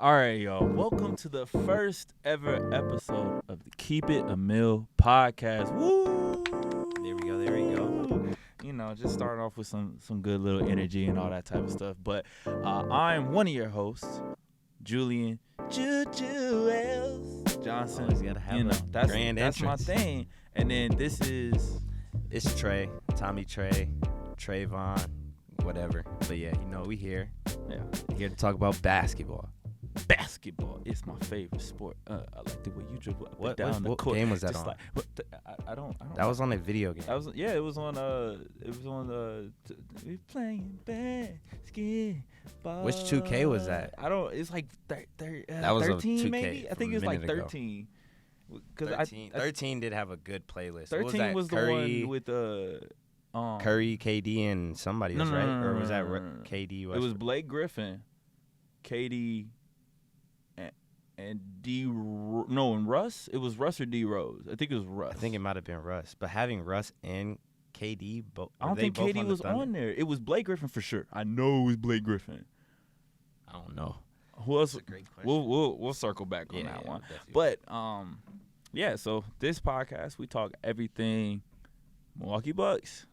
All right, y'all. Welcome to the first ever episode of the Keep It a Mill podcast. Woo! There we go. You know, just start off with some good little energy and all that type of stuff. But I'm one of your hosts, Julian Juju Johnson. Always gotta have that's grand that's my entrance. thing. And then this is It's Trey, Tommy Trey, Trayvon, whatever. But yeah, we here. yeah, Here to talk about basketball. basketball. It's my favorite sport. I like the way you dribble up and What down the court. game was that Just on? like, I don't. That was on a video game. It was on we playing basketball. Which 2K was that? I don't. It's like That was a 13 2K maybe. I from think a it's like minute ago. 13. Because 13 did have a good playlist. 13 what was that? was the Curry, one with Curry, KD, and somebody else, right? Or was that no. KD? It was Blake Griffin, KD, and and Russ. It was Russ or D Rose. I think it was Russ. I think it might have been Russ. But having Russ and KD, I don't think KD was on there. It was Blake Griffin for sure. I know it was Blake Griffin. I don't know. Who else? That's a great question. We'll circle back on that one. But yeah. So this podcast we talk everything Milwaukee Bucks,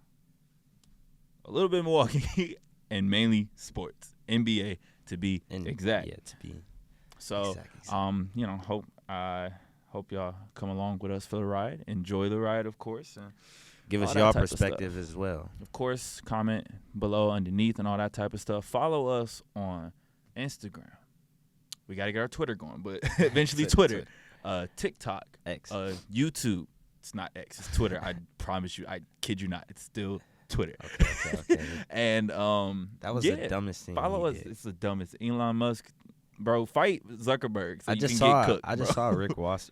a little bit Milwaukee, and mainly sports, NBA to be exact. Yeah, to be. So Exactly. hope y'all come along with us for the ride. Enjoy the ride, of course. And Give all us that your type of perspective as well. Of course, comment below, underneath, and all that type of stuff. Follow us on Instagram. We got to get our Twitter going, but eventually Twitter. TikTok. X. YouTube. It's not X. It's Twitter. I promise you. I kid you not. It's still Twitter. Okay. And That was the dumbest thing. follow us. Did. It's the dumbest. Elon Musk, bro, fight Zuckerberg. So I you just can saw. get cooked, I just bro. saw Rick Ross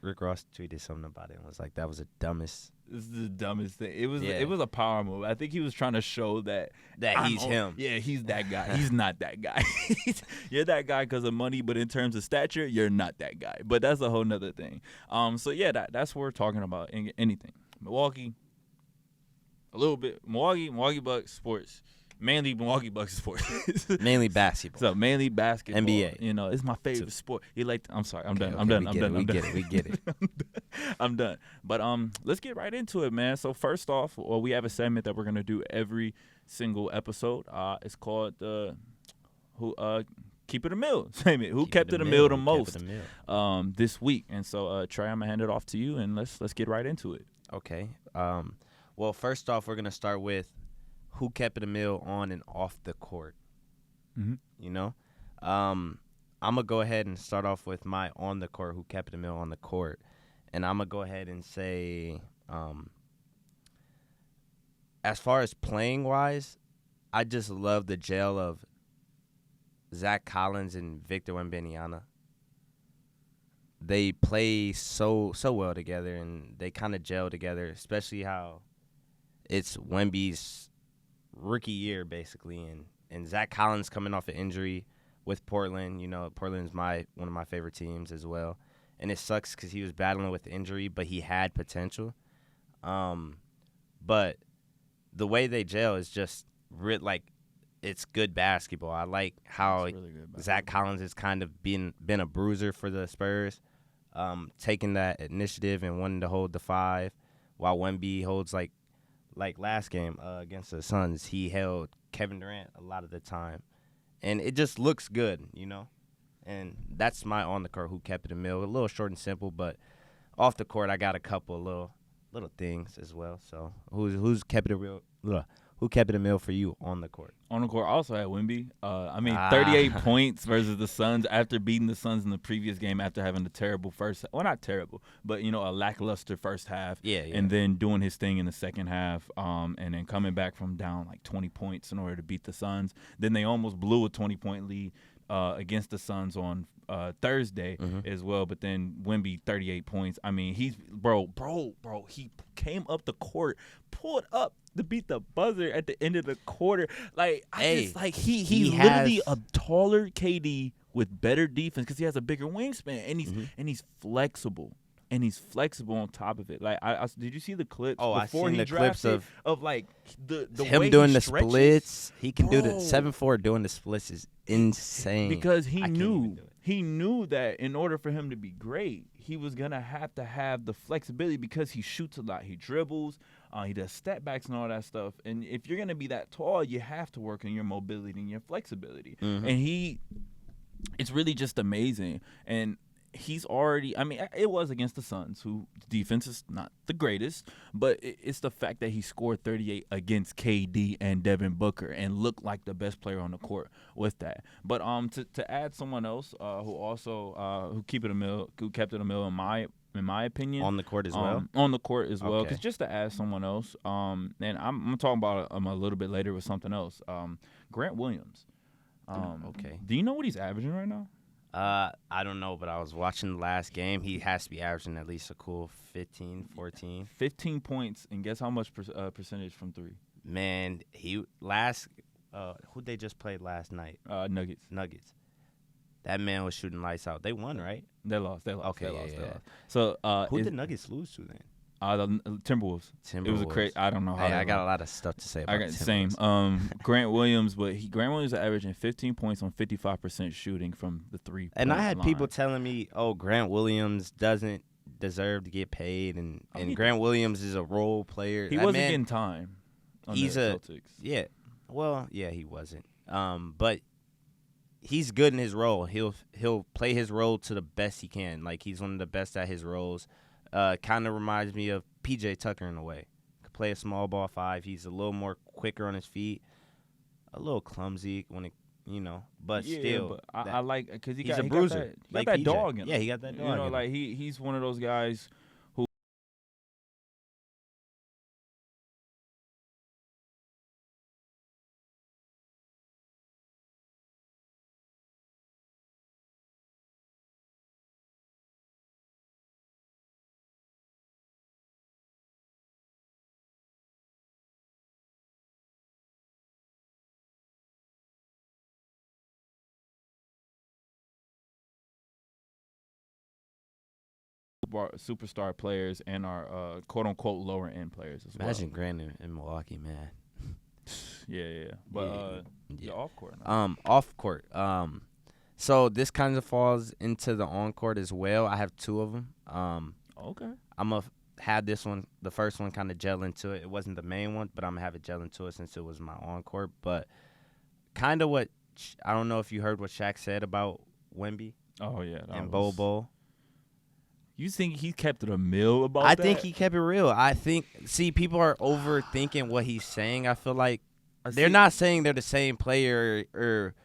tweeted something about it and was like, "That was the dumbest." This is the dumbest thing. It was. Yeah. It was a power move. I think he was trying to show that He's him. Yeah, he's that guy. He's not that guy. You're that guy because of money, but in terms of stature, you're not that guy. But that's a whole nother thing. So yeah, that's what we're talking about. Anything Milwaukee, a little bit Milwaukee Bucks sports, mainly Milwaukee Bucks sports. Mainly basketball. So mainly basketball. NBA. It's my favorite sport. I'm sorry. I'm done. Okay, I'm done. We get it. I'm done. But let's get right into it, man. So first off, we have a segment that we're gonna do every single episode. It's called Keep It a Mill segment. Who kept it a mill the most this week? And so Trey, I'm gonna hand it off to you, and let's get right into it. Okay. Well, first off, we're gonna start with who kept it a mill on and off the court. Mm-hmm. I'm gonna go ahead and start off with my on the court. Who kept it a mill on the court? And I'm gonna go ahead and say, as far as playing wise, I just love the gel of Zach Collins and Victor Wembanyama. They play so well together, and they kind of gel together, especially how it's Wemby's rookie year, basically, and Zach Collins coming off an injury with Portland. Portland's one of my favorite teams as well. And it sucks because he was battling with injury, but he had potential. But the way they gel is just it's good basketball. I like how It's really good basketball. Zach Collins has kind of been a bruiser for the Spurs, taking that initiative and wanting to hold the 5, while Wemby holds like last game against the Suns, he held Kevin Durant a lot of the time, and it just looks good, And that's my on the court who kept it a mill. A little short and simple, but off the court I got a couple little things as well. So who's kept it a real? Who kept it a mill for you on the court? On the court, also had Wemby. 38 points versus the Suns after beating the Suns in the previous game after having a terrible first. Well, not terrible, but a lackluster first half. Yeah. And then doing his thing in the second half. And then coming back from down like 20 points in order to beat the Suns. Then they almost blew a 20-point lead against the Suns on Thursday as well. But then Wemby 38 points. I mean, he's bro. He came up the court, pulled up to beat the buzzer at the end of the quarter. He's literally a taller KD with better defense because he has a bigger wingspan and he's flexible. And he's flexible on top of it. Did you see the clips? Oh, I seen the clips of the him way doing he the stretches. splits. He can do the Bro. 7'4" doing the splits is insane. Because he I can't knew even do it. he knew that in order for him to be great, he was going to have the flexibility because he shoots a lot. He dribbles, he does step backs and all that stuff. And if you're going to be that tall, you have to work on your mobility and your flexibility. Mm-hmm. And it's really just amazing. And he's already, I mean, it was against the Suns, who defense is not the greatest, but it's the fact that he scored 38 against KD and Devin Booker and looked like the best player on the court with that. But to add someone else who kept it a mill in my opinion, on the court as well. On the court as well, Okay. because just to add someone else, and I'm talking about him a little bit later with something else. Grant Williams. Okay. Do you know what he's averaging right now? I don't know, but I was watching the last game. He has to be averaging at least a cool 15, 14. 15 points, and guess how much percentage from three? Man, who'd they just played last night? Nuggets. That man was shooting lights out. They won, right? They lost. Okay, They lost. yeah. So Who did the Nuggets lose to then? The Timberwolves. It was a crazy. I don't know how. Hey, I got a lot of stuff to say about the Timberwolves. Grant Williams, Grant Williams is averaging 15 points on 55% shooting from the 3-point And I had line. people telling me, "Oh, Grant Williams doesn't deserve to get paid," and Grant Williams is a role player. He wasn't getting time. He's the Celtics. Yeah. Well, yeah, he wasn't. But he's good in his role. He'll play his role to the best he can. Like, he's one of the best at his roles. Kind of reminds me of P.J. Tucker in a way. Could play a small ball 5. He's a little more quicker on his feet, a little clumsy when it, but still. But I like because he's a bruiser. He got that PJ. dog in him. Yeah, he got that dog. You know, like he's one of those guys who. Superstar players and our quote unquote lower end players as well. Imagine Grant in Milwaukee, man. Yeah. But off court. Off court. So this kind of falls into the on court as well. I have 2 of them. Okay. I'm gonna have this one, the first one, kind of gel into it. It wasn't the main one, but I'm gonna have it gel into it since it was my on court. But kind of what I don't know if you heard what Shaq said about Wemby. Oh yeah. And Bol. You think he kept it a mill about I that? think he kept it real. I think, people are overthinking what he's saying. I feel like they're not saying they're the same player or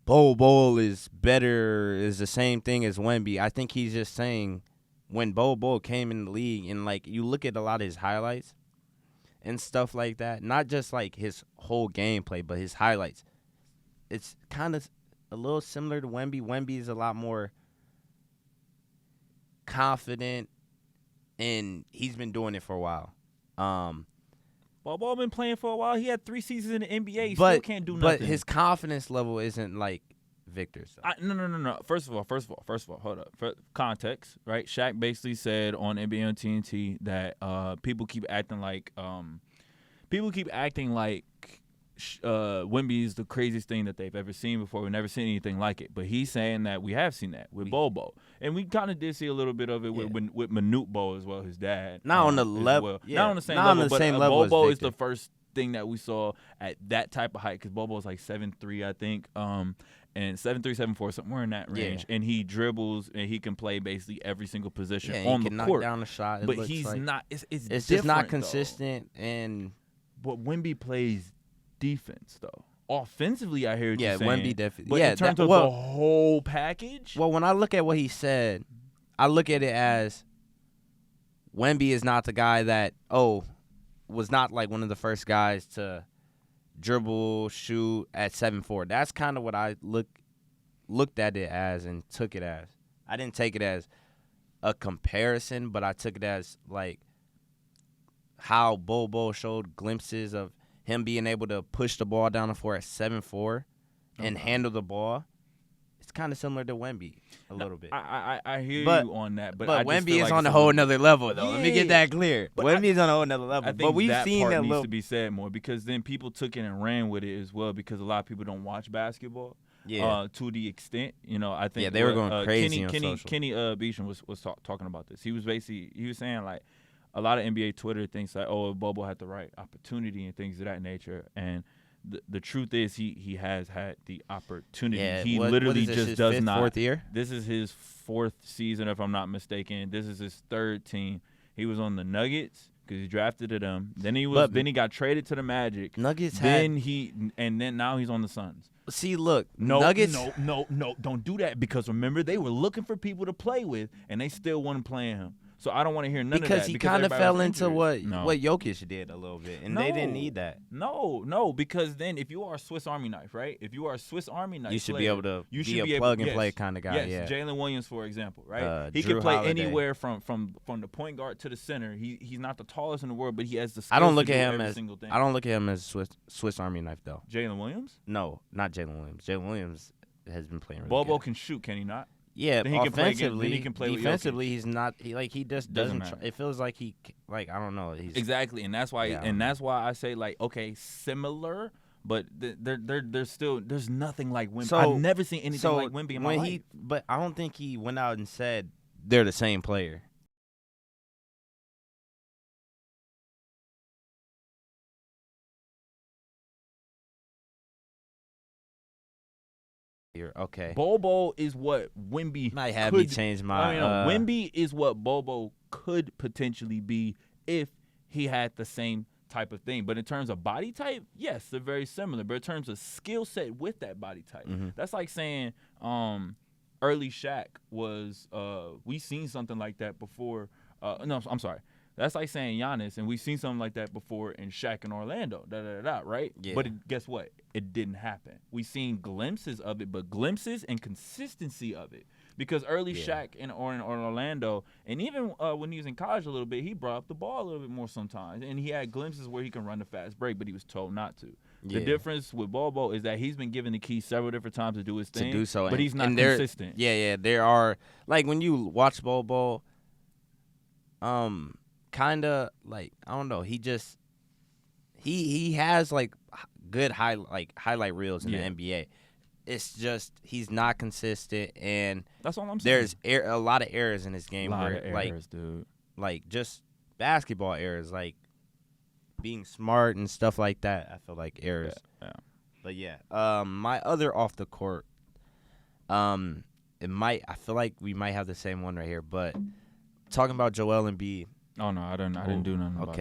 Bol is better, is the same thing as Wemby. I think he's just saying when Bol came in the league and, like, you look at a lot of his highlights and stuff like that, not just, like, his whole gameplay, but his highlights, it's kind of a little similar to Wemby. Wemby is a lot more confident, and he's been doing it for a while. Bol been playing for a while. He had 3 seasons in the NBA. He but still can't do nothing. But his confidence level isn't like Victor's. No. First of all, hold up. For context, right? Shaq basically said on NBA on TNT that people keep acting like Wemby is the craziest thing that they've ever seen before. We've never seen anything like it. But he's saying that we have seen that with Bobo. And we kind of did see a little bit of it with Manute Bol as well, his dad. Not on the level. Well. Yeah. Not on the same Not level, on the but same level Bobo as is the first thing that we saw at that type of height because Bobo's like 7'3", I think. And 7'3", 7'4", somewhere in that range. Yeah. And he dribbles and he can play basically every single position on the court. Knock down a shot. But he's like, not. It's just not consistent. But Wemby plays defense though. Offensively, I hear what you're saying. Wemby definitely. But in terms of the whole package, well, when I look at what he said, I look at it as Wemby is not the guy that was not like one of the first guys to dribble, shoot at 7'4". That's kind of what I looked at it as and took it as. I didn't take it as a comparison, but I took it as like how Bol showed glimpses of him being able to push the ball down the floor at 7'4" and handle the ball. It's kind of similar to Wemby a little bit. I hear you on that, but Wemby is on a whole nother level, though. Yeah. Let me get that clear. Wemby is on a whole nother level. I think but we've that seen part that needs to be said more because then people took it and ran with it as well because a lot of people don't watch basketball. To the extent, I think they were going crazy on social. Kenny Beecham was talking about this. He was saying like a lot of NBA Twitter thinks like, oh, Bobo had the right opportunity and things of that nature, and the truth is he has had the opportunity. He literally just does not. Fourth year? This is his fourth season, if I'm not mistaken. This is his third team. He was on the Nuggets because he drafted them. Then he got traded to the Magic. Nuggets. Then now he's on the Suns. See, look, Nuggets. No, don't do that because remember they were looking for people to play with, and they still weren't playing him. So I don't want to hear none of that. Because he kind of fell into what Jokic did a little bit, and they didn't need that. No, because then if you are a Swiss Army knife, right? If you are a Swiss Army knife, you should be able to be a plug-and-play kind of guy. Yes, yeah. Jalen Williams, for example, right? He Drew can play Holiday. anywhere from the point guard to the center. He's not the tallest in the world, but he has the skills I don't look to at do him every as single thing. I don't look at him as Swiss Army knife though. Jalen Williams? No, not Jalen Williams. Jalen Williams has been playing really Bobo good. can shoot, can he not? Yeah, then he offensively, he can play defensively, he's not. He just doesn't. It feels like I don't know. Exactly, and that's why. That's why I say like, okay, similar, but there's nothing like Wemby. So, I've never seen anything like Wemby in my life. But I don't think he went out and said they're the same player. Okay. Bobo is what Wemby might have me change my. Wemby is what Bobo could potentially be if he had the same type of thing. But in terms of body type, yes, they're very similar. But in terms of skill set with that body type, that's like saying early Shaq was. We seen something like that before. No, I'm sorry. That's like saying Giannis, and we've seen something like that before in Shaq and Orlando, right? Yeah. But guess what? It didn't happen. We've seen glimpses of it, but glimpses and consistency of it. Because early Shaq in Orlando, and even when he was in college a little bit, he brought up the ball a little bit more sometimes. And he had glimpses where he can run the fast break, but he was told not to. Yeah. The difference with Bobo is that he's been given the key several different times to do his thing, but he's not consistent. Yeah, there are – like when you watch Bobo, kind of like I don't know. He just he has like good highlight reels in the NBA. It's just he's not consistent, and that's all I'm saying. There's a lot of errors in his game. A lot of errors, dude. Like just basketball errors, like being smart and stuff like that. I feel like errors. Yeah. But yeah, my other off the court, I feel like we might have the same one right here, but talking about Joel Embiid. Oh no, I didn't do nothing about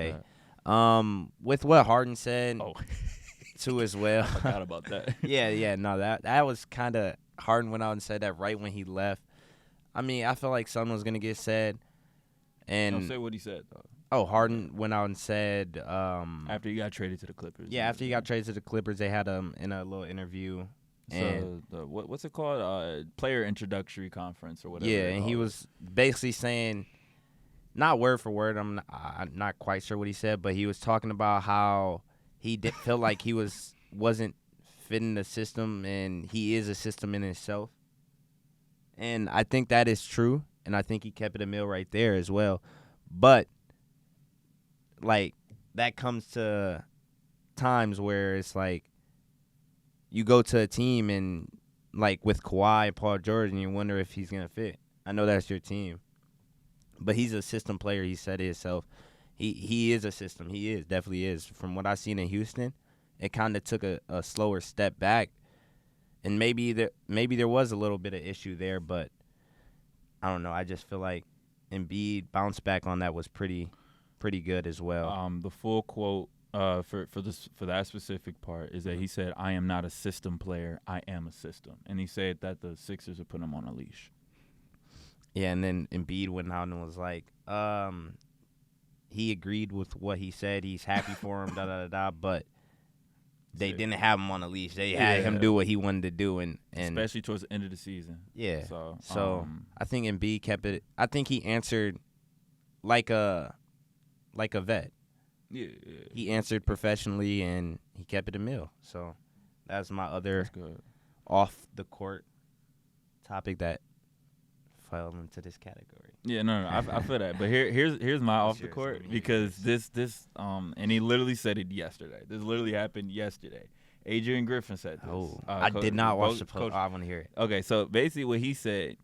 that. With what Harden said too as well. I forgot about that. No, that was kind of Harden went out and said that right when he left. I mean, I feel like something was gonna get said. And don't say what he said though. Oh, Harden went out and said after he got traded to the Clippers. Yeah, after he got traded to the Clippers, they had him in a little interview. So what's it called? Player introductory conference or whatever. Yeah, and he was basically saying. Not word for word. I'm not quite sure what he said, but he was talking about how he did feel like he wasn't fitting the system, and he is a system in himself. And I think that is true, and I think he kept it a mill right there as well. But like that comes to times where it's like you go to a team and like with Kawhi and Paul George, and you wonder if he's gonna fit. I know that's your team. But he's a system player. He said it himself. He is a system. He definitely is. From what I've seen in Houston, it kind of took a slower step back, and maybe there was a little bit of issue there, but I don't know. I just feel like Embiid bounced back on that was pretty good as well. The full quote for that specific part is that he said, "I am not a system player. I am a system," and he said that the Sixers are putting him on a leash. Yeah, and then Embiid went out and was like, he agreed with what he said. He's happy for him, but they didn't have him on a leash. They had him do what he wanted to do, and especially towards the end of the season. Yeah. So I think Embiid kept it. I think he answered like a vet. Yeah. He answered professionally, and he kept it a mill. So that's my other off the court topic that fell into this category. Yeah, no, I feel that. But here's my off the court because this and he literally said it yesterday. This literally happened yesterday. Adrian Griffin said this. Oh, I did not watch the coach. I want to hear it. Okay, so basically what he said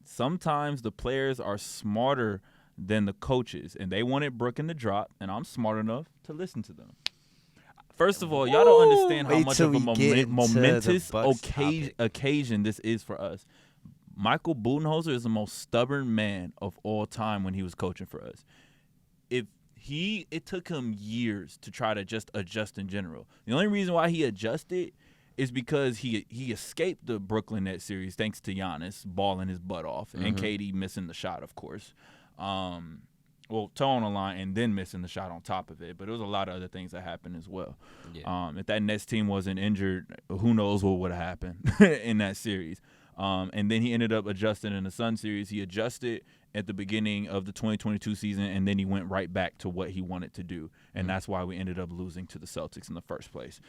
sometimes the players are smarter than the coaches, and they wanted Brooke in the drop, and I'm smart enough to listen to them. First of all, y'all don't understand how much of a momentous occasion this is for us. Michael Budenholzer is the most stubborn man of all time when he was coaching for us. It took him years to try to just adjust in general. The only reason why he adjusted is because he escaped the Brooklyn Nets series thanks to Giannis balling his butt off and KD missing the shot, of course. Well, toe on the line and then missing the shot on top of it. But there was a lot of other things that happened as well. Yeah. If that Nets team wasn't injured, who knows what would have happened in that series. And then he ended up adjusting in the Sun series. He adjusted at the beginning of the 2022 season, and then he went right back to what he wanted to do. And that's why we ended up losing to the Celtics in the first place.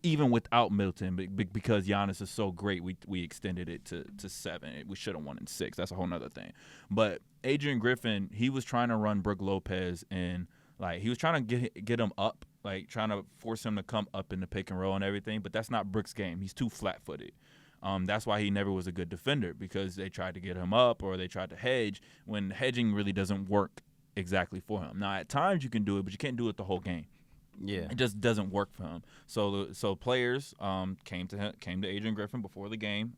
Even without Middleton, because Giannis is so great, we extended it to 7. We should have won in 6. That's a whole nother thing. But Adrian Griffin, he was trying to run Brook Lopez, and like he was trying to get him up, like trying to force him to come up in the pick and roll and everything. But that's not Brook's game. He's too flat-footed. That's why he never was a good defender, because they tried to get him up or they tried to hedge when hedging really doesn't work exactly for him. Now, at times you can do it, but you can't do it the whole game. Yeah, it just doesn't work for him. So players came to Adrian Griffin before the game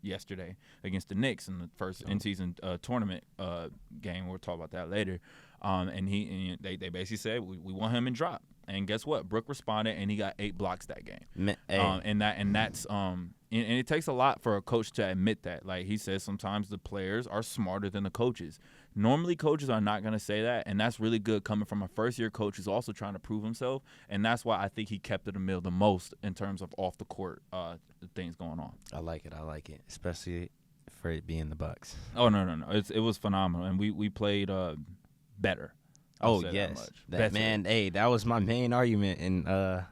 yesterday against the Knicks in the first in-season tournament game. We'll talk about that later. And they basically said we want him in drop. And guess what? Brook responded, and he got 8 blocks that game. And it takes a lot for a coach to admit that. Like he says, sometimes the players are smarter than the coaches. Normally, coaches are not going to say that, and that's really good coming from a first-year coach who's also trying to prove himself. And that's why I think he kept it a mill the most in terms of off the court things going on. I like it, especially for it being the Bucks. Oh no! It was phenomenal, and we played better. Oh yes, that was my main argument, and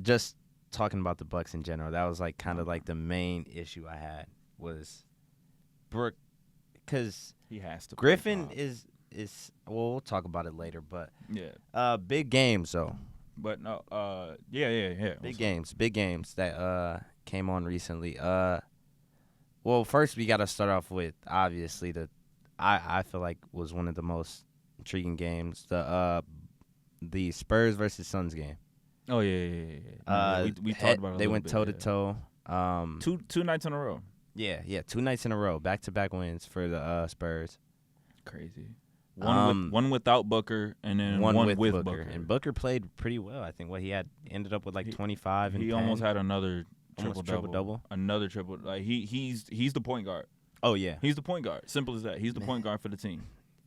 just talking about the Bucks in general. That was like kind of like the main issue I had was Brook, because he has to. Griffin is well, we'll talk about it later, but big games though. But no, yeah. Big games that came on recently. Well, first we got to start off with obviously I feel like was one of the most intriguing games, the Spurs versus Suns game. Oh yeah. We talked about it. They went toe to toe. Two nights in a row. Yeah, 2 nights in a row, back-to-back wins for the Spurs. Crazy. One without Booker, and then one with Booker. And Booker played pretty well. I think he ended up with like 25 and 10. He almost had another triple double. Another triple. Like he's the point guard. Oh yeah, he's the point guard. Simple as that. He's the point guard for the team.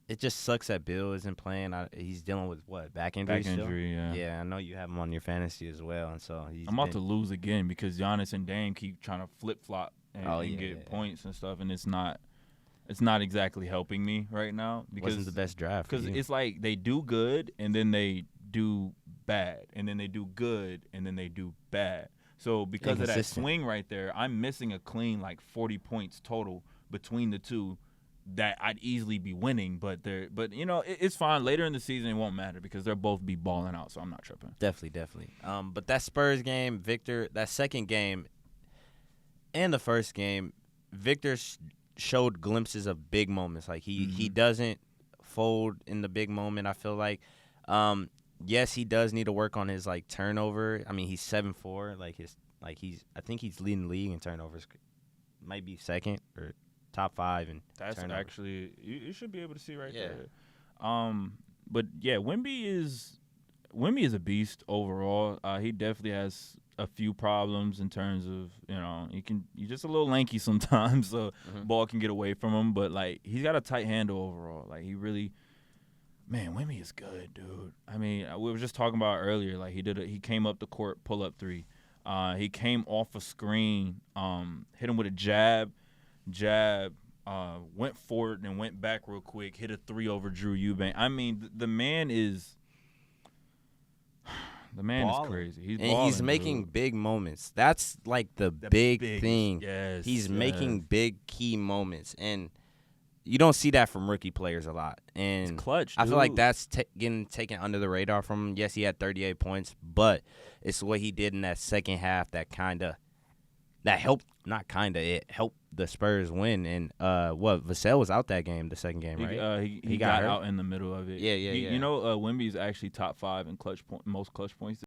It just sucks that Bill isn't playing. He's dealing with back injury. Back injury, still? Yeah. I know you have him on your fantasy as well, and so I'm about to lose again because Giannis and Dame keep trying to flip flop and get points and stuff, and it's not exactly helping me right now. Because wasn't the best draft because it's like they do good and then they do bad, and then they do good and then they do bad. So because of that swing right there, I'm missing a clean like 40 points total between the two that I'd easily be winning, but it's fine. Later in the season, it won't matter because they'll both be balling out, so I'm not tripping. Definitely. But that Spurs game, Victor, that second game and the first game, Victor showed glimpses of big moments. Like he doesn't fold in the big moment. I feel like, yes, he does need to work on his like turnover. I mean, he's 7'4". I think he's leading the league in turnovers. Might be second or top 5 and that's turnovers. Actually you should be able to see right there. But yeah, Wemby is a beast overall. He definitely has a few problems in terms of he's just a little lanky sometimes, so ball can get away from him. But like he's got a tight handle overall. Like he really, man, Wemby is good, dude. I mean, we were just talking about earlier. Like he came up the court, pull up 3. He came off a screen, hit him with a jab, went forward and went back real quick, hit a 3 over Drew Eubank. I mean, the man is crazy. He's making big moments. That's like the big thing. Yes, he's making big key moments. And you don't see that from rookie players a lot. And It's clutch, I feel like dude. that's getting taken under the radar from him. Yes, he had 38 points, but it's what he did in that second half that helped, it helped the Spurs win. And Vassell was out that game, the second game, right? He got out in the middle of it. Yeah. You know, Wemby's actually top 5 in most clutch points.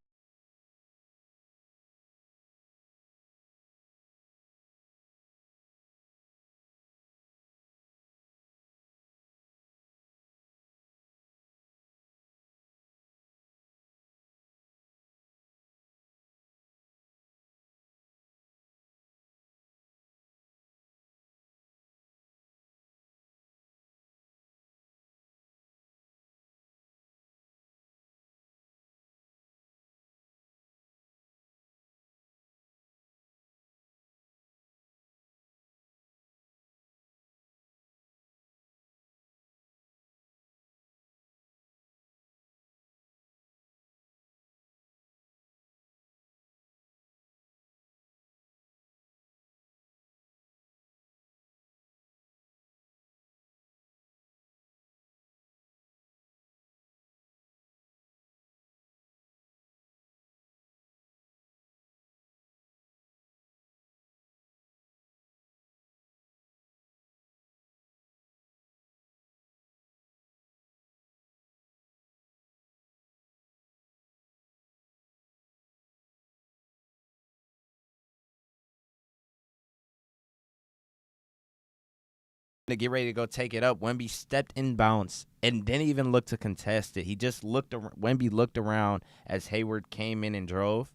To get ready to go take it up, Wemby stepped in bounce and didn't even look to contest it. He just Wemby looked around as Hayward came in and drove.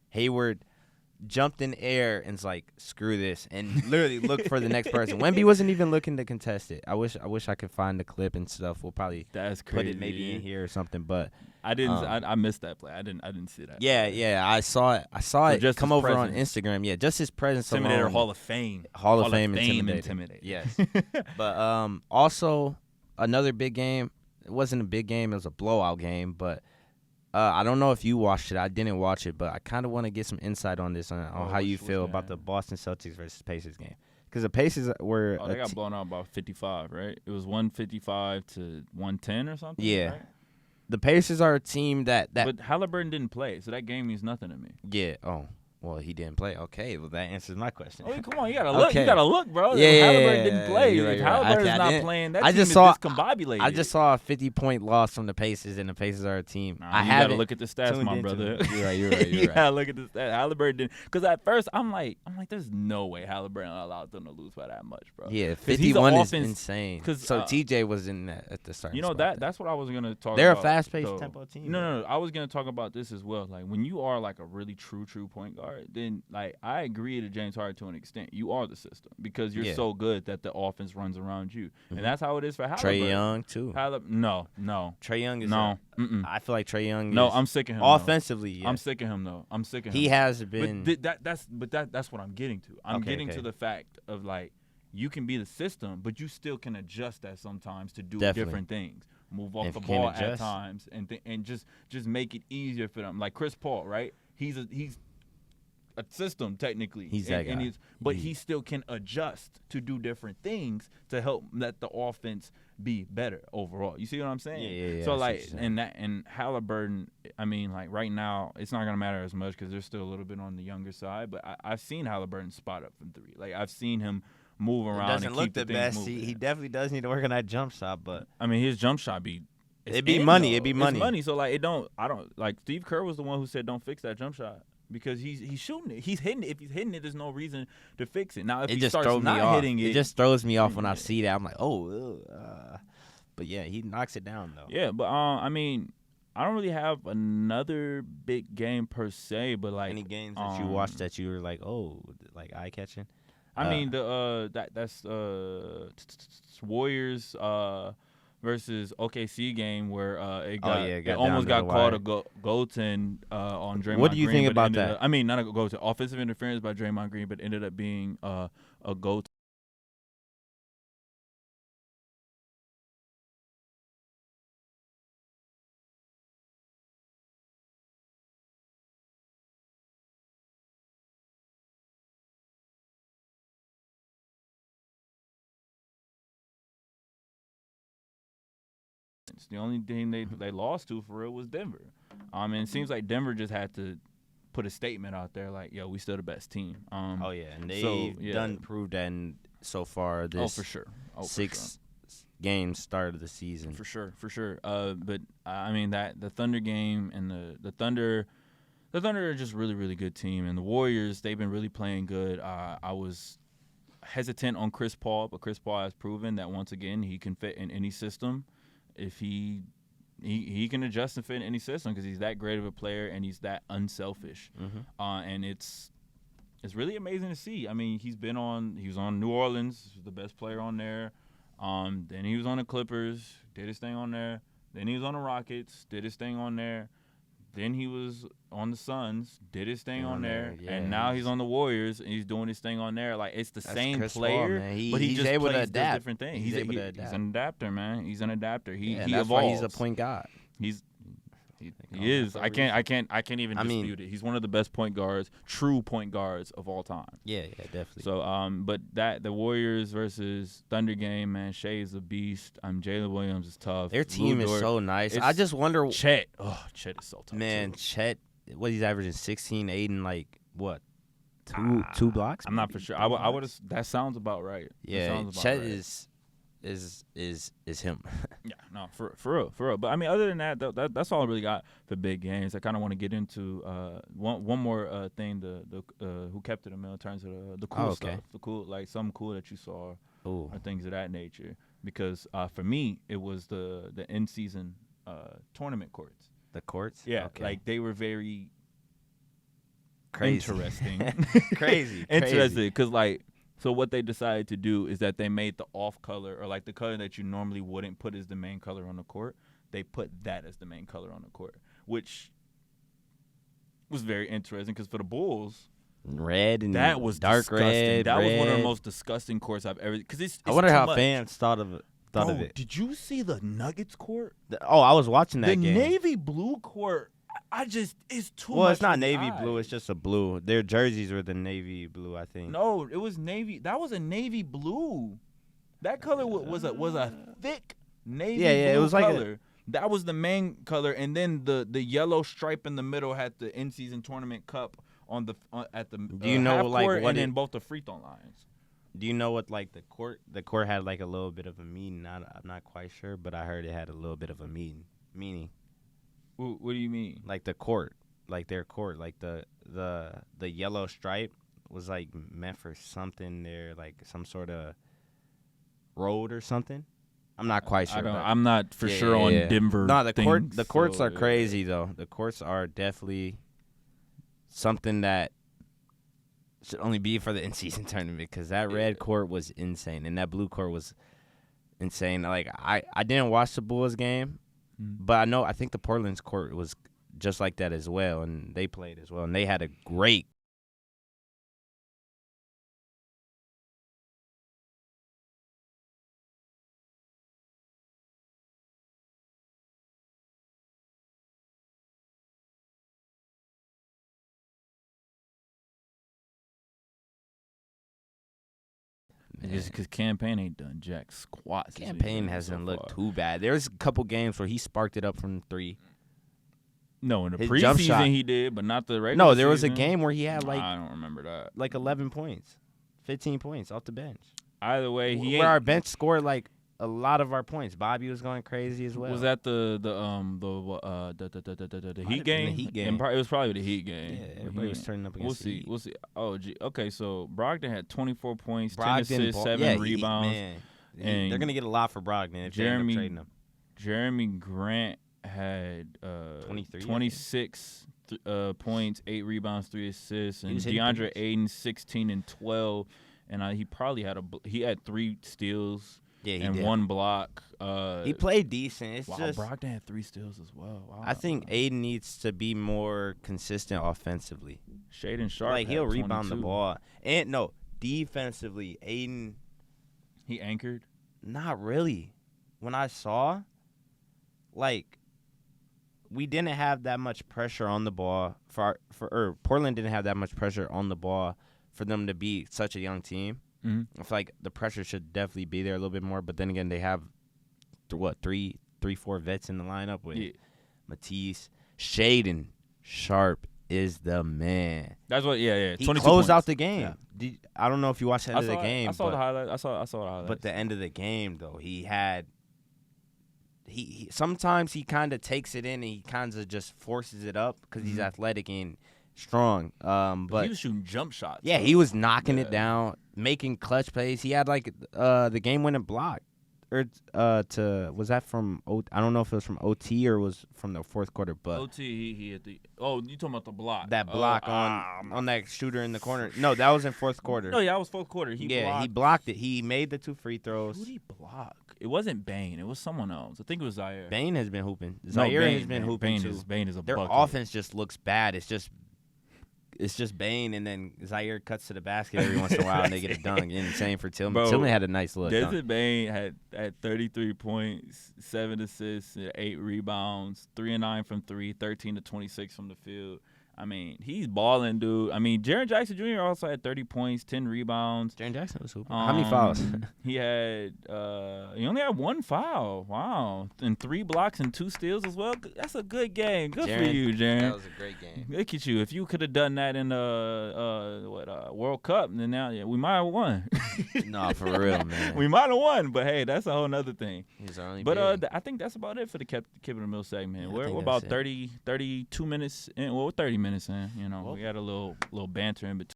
Hayward jumped in air and was like, screw this, and literally looked for the next person. Wemby wasn't even looking to contest it. I wish I could find the clip and stuff. We'll probably put it maybe in here or something. But I didn't. I missed that play. I didn't see that. Yeah. I saw it. It come over on Instagram. Yeah, just his presence alone. Intimidator Hall of Fame. Hall of Fame intimidator. Yes. But also another big game. It wasn't a big game. It was a blowout game. But I don't know if you watched it. I didn't watch it, but I kind of want to get some insight on this, on how you feel about the Boston Celtics versus Pacers game. Because the Pacers were they got blown out about 55, right? It was 155 to 110 or something. Yeah. Right? The Pacers are a team that. But Halliburton didn't play, so that game means nothing to me. Yeah. Oh. Well, he didn't play. Okay, well that answers my question. Oh, come on, you gotta look. Okay. You gotta look, bro. Yeah, Halliburton didn't play. If Halliburton's not playing, that team is discombobulated. I just saw a 50-point loss from the Pacers, and the Pacers are a team. You gotta look at the stats, my brother. You're right. You gotta look at the stats. Halliburton didn't, because at first I'm like, there's no way Halliburton allowed them to lose by that much, bro. Yeah, 51 is insane. So TJ was in that at the start. You know that's what I was gonna talk. They're about. They're a fast-paced tempo team. No. I was gonna talk about this as well. Like when you are like a really true point guard, then like I agree to James Harden to an extent. You are the system because you're so good that the offense runs around you, and that's how it is for Halliburton. Trae Young too. No. Trae Young is I feel like Trae Young. No, I'm sick of him. Offensively, yeah. I'm sick of him though. I'm sick of him. He has been. But that's what I'm getting to. I'm getting to the fact of like you can be the system, but you still can adjust that sometimes to do different things. Move off the ball at times and just make it easier for them. Like Chris Paul, right? He's a system technically. He's that guy. But he still can adjust to do different things to help let the offense be better overall. You see what I'm saying? Yeah. So like, and Halliburton, I mean, like right now, it's not gonna matter as much because they're still a little bit on the younger side. But I've seen Halliburton spot up from three. Like I've seen him move around. Doesn't and look keep the best. He definitely does need to work on that jump shot. But I mean, his jump shot it'd be money. It's money. So like, I don't like Steve Kerr was the one who said don't fix that jump shot. Because he's shooting it. He's hitting it. If he's hitting it, there's no reason to fix it. Now, if he starts not hitting it. It just throws me off when I see that. I'm like, but yeah, he knocks it down, though. Yeah, but, I mean, I don't really have another big game per se, but, like. Any games that you watched that you were like, like eye-catching? I mean, that's Warriors versus OKC game where it almost got called a goaltend on Draymond Green. What do you think about that? I mean, not a goaltend, offensive interference by Draymond Green, but ended up being a goaltend. points. The only thing they lost to for real was Denver. And it seems like Denver just had to put a statement out there like, yo, we still the best team. And they've done proved that so far this for sure. 6 games start of the season. For sure. But I mean that the Thunder game and the Thunder are just really, really good team. And the Warriors, they've been really playing good. I was hesitant on Chris Paul, but Chris Paul has proven that once again he can fit in any system. If he can adjust and fit in any system because he's that great of a player and he's that unselfish. And it's really amazing to see. I mean, he was on New Orleans, the best player on there. Then he was on the Clippers, did his thing on there. Then he was on the Rockets, did his thing on there. Then he was on the Suns, did his thing on there, and now he's on the Warriors and he's doing his thing on there. Like it's the same Chris player, Paul, but he's just able to does different things. He's able to adapt. He's an adapter, man. He's an adapter. He that's evolves. why he's a point guard. He is. I can't even dispute it. He's one of the best point guards, true point guards of all time. Yeah, definitely. So, but the Warriors versus Thunder game, man, Shea is a beast. Jalen Williams is tough. Their team is so nice. I just wonder. Chet is so tough. Man, too. Chet, what he's averaging 16, 8, and like what? Two blocks? I'm not for sure. I would. That sounds about right. Yeah, Chet is him. Yeah, no, for real. But I mean, other than that, that's all I really got for big games. I kind of want to get into one more thing. The who kept it in in terms of the cool stuff, the cool something cool that you saw, or things of that nature. Because for me, it was the in season tournament courts. The courts, yeah, like they were very crazy. Interesting, crazy, interesting. Because so what they decided to do is that they made the off color, or like the color that you normally wouldn't put as the main color on the court, they put that as the main color on the court, which was very interesting because for the Bulls, red and that was dark disgusting. red. That was one of the most disgusting courts I've ever. Because it's I wonder too how much. fans thought of it. Did you see the Nuggets court? I was watching that game. The navy blue court. It's too much. Well, it's not navy blue. It's just a blue. Their jerseys were the navy blue, I think. No, it was navy. That was a navy blue. That color was a thick navy blue it was color. That was the main color, and then the yellow stripe in the middle had the in-season tournament cup on the at the Do you know half like court what and then both the free throw lines. Do you know what like the court had like a little bit of a meaning? I'm not quite sure, but I heard it had a little bit of a meaning. What do you mean? Like the court, like their court, like the yellow stripe was like meant for something there, like some sort of road or something. I'm not quite sure. I'm not for sure on Denver. No, the things, courts are crazy though. The courts are definitely something that should only be for the in-season tournament because that red court was insane and that blue court was insane. Like I didn't watch the Bulls game. But I think the Portland's court was just like that as well, and they played as well, and they had a great. Just because Campaign ain't done jack squat. Campaign hasn't looked too bad. There's a couple games where he sparked it up from 3. No, in the His jump shot. preseason he did, but not the regular No, there was a season. game where he had like I don't remember that. like 11 points, 15 points off the bench. Either way, where our bench scored like a lot of our points. Bobby was going crazy as well. Was that the Heat game? The Heat game. It was probably the Heat game. Yeah, everybody was turning up against the Heat. We'll see. Oh, gee. Okay, so Brogdon had 24 points, 10 Brogdon assists, 7 rebounds. And they're going to get a lot for Brogdon if they end up trading him. Jeremy Grant had 26 points, 8 rebounds, 3 assists, and DeAndre Ayton 16 and 12, and he probably had 3 steals. Yeah, he and did. 1 block. He played decent. It's just Brogdon had 3 steals as well. Wow. I think Aiden needs to be more consistent offensively. Shaden Sharp, like he'll 22. rebound the ball, and no defensively. Aiden, he anchored. Not really. When I saw, like, we didn't have that much pressure on the ball Portland didn't have that much pressure on the ball for them to be such a young team. Mm-hmm. I feel like the pressure should definitely be there a little bit more, but then again, they have 3 3-4 vets in the lineup with Yeah. Matisse. Shaden Sharp is the man. That's what. Yeah. He 22 closed points. out the game. I don't know if you watched the end of the game. I saw the highlights. I saw the highlights. But the end of the game, though, he sometimes he kind of takes it in and he kind of just forces it up because he's athletic and strong. But he was shooting jump shots. yeah, he was knocking it down, making clutch plays. He had like the game-winning block. Was that from I don't know if it was from OT or was from the fourth quarter, but OT he hit the. Oh, you talking about the block? That block on that shooter in the corner. No, that was in fourth quarter. No, yeah, that was fourth quarter. He blocked it. He made the 2 free throws. Who did he block? It wasn't Bane. It was someone else. I think it was Zaire. Bane has been hooping. Zaire has been hooping too. Bane is a Their bucket. offense just looks bad. It's just Bane, and then Zaire cuts to the basket every once in a while, and they get a dunk. And same for Tillman. Bro, Tillman had a nice look. Desmond Bane had 33 points, 7 assists, 8 rebounds, 3 and 9 from 3, 13 to 26 from the field. I mean, he's balling, dude. I mean, Jaren Jackson Jr. also had 30 points, 10 rebounds. Jaren Jackson was hooping. How many fouls? He only had 1 foul. Wow. And 3 blocks and 2 steals as well. That's a good game. Good for you, Jaren. That was a great game. Look at you. If you could have done that in the World Cup, then now we might have won. No, for real, man. We might have won, but hey, that's a whole nother thing. He's only But I think that's about it for the Keeping It Mill segment. Yeah, we're about 32 minutes in. Well, 30 minutes in. You know, we had a little banter in between.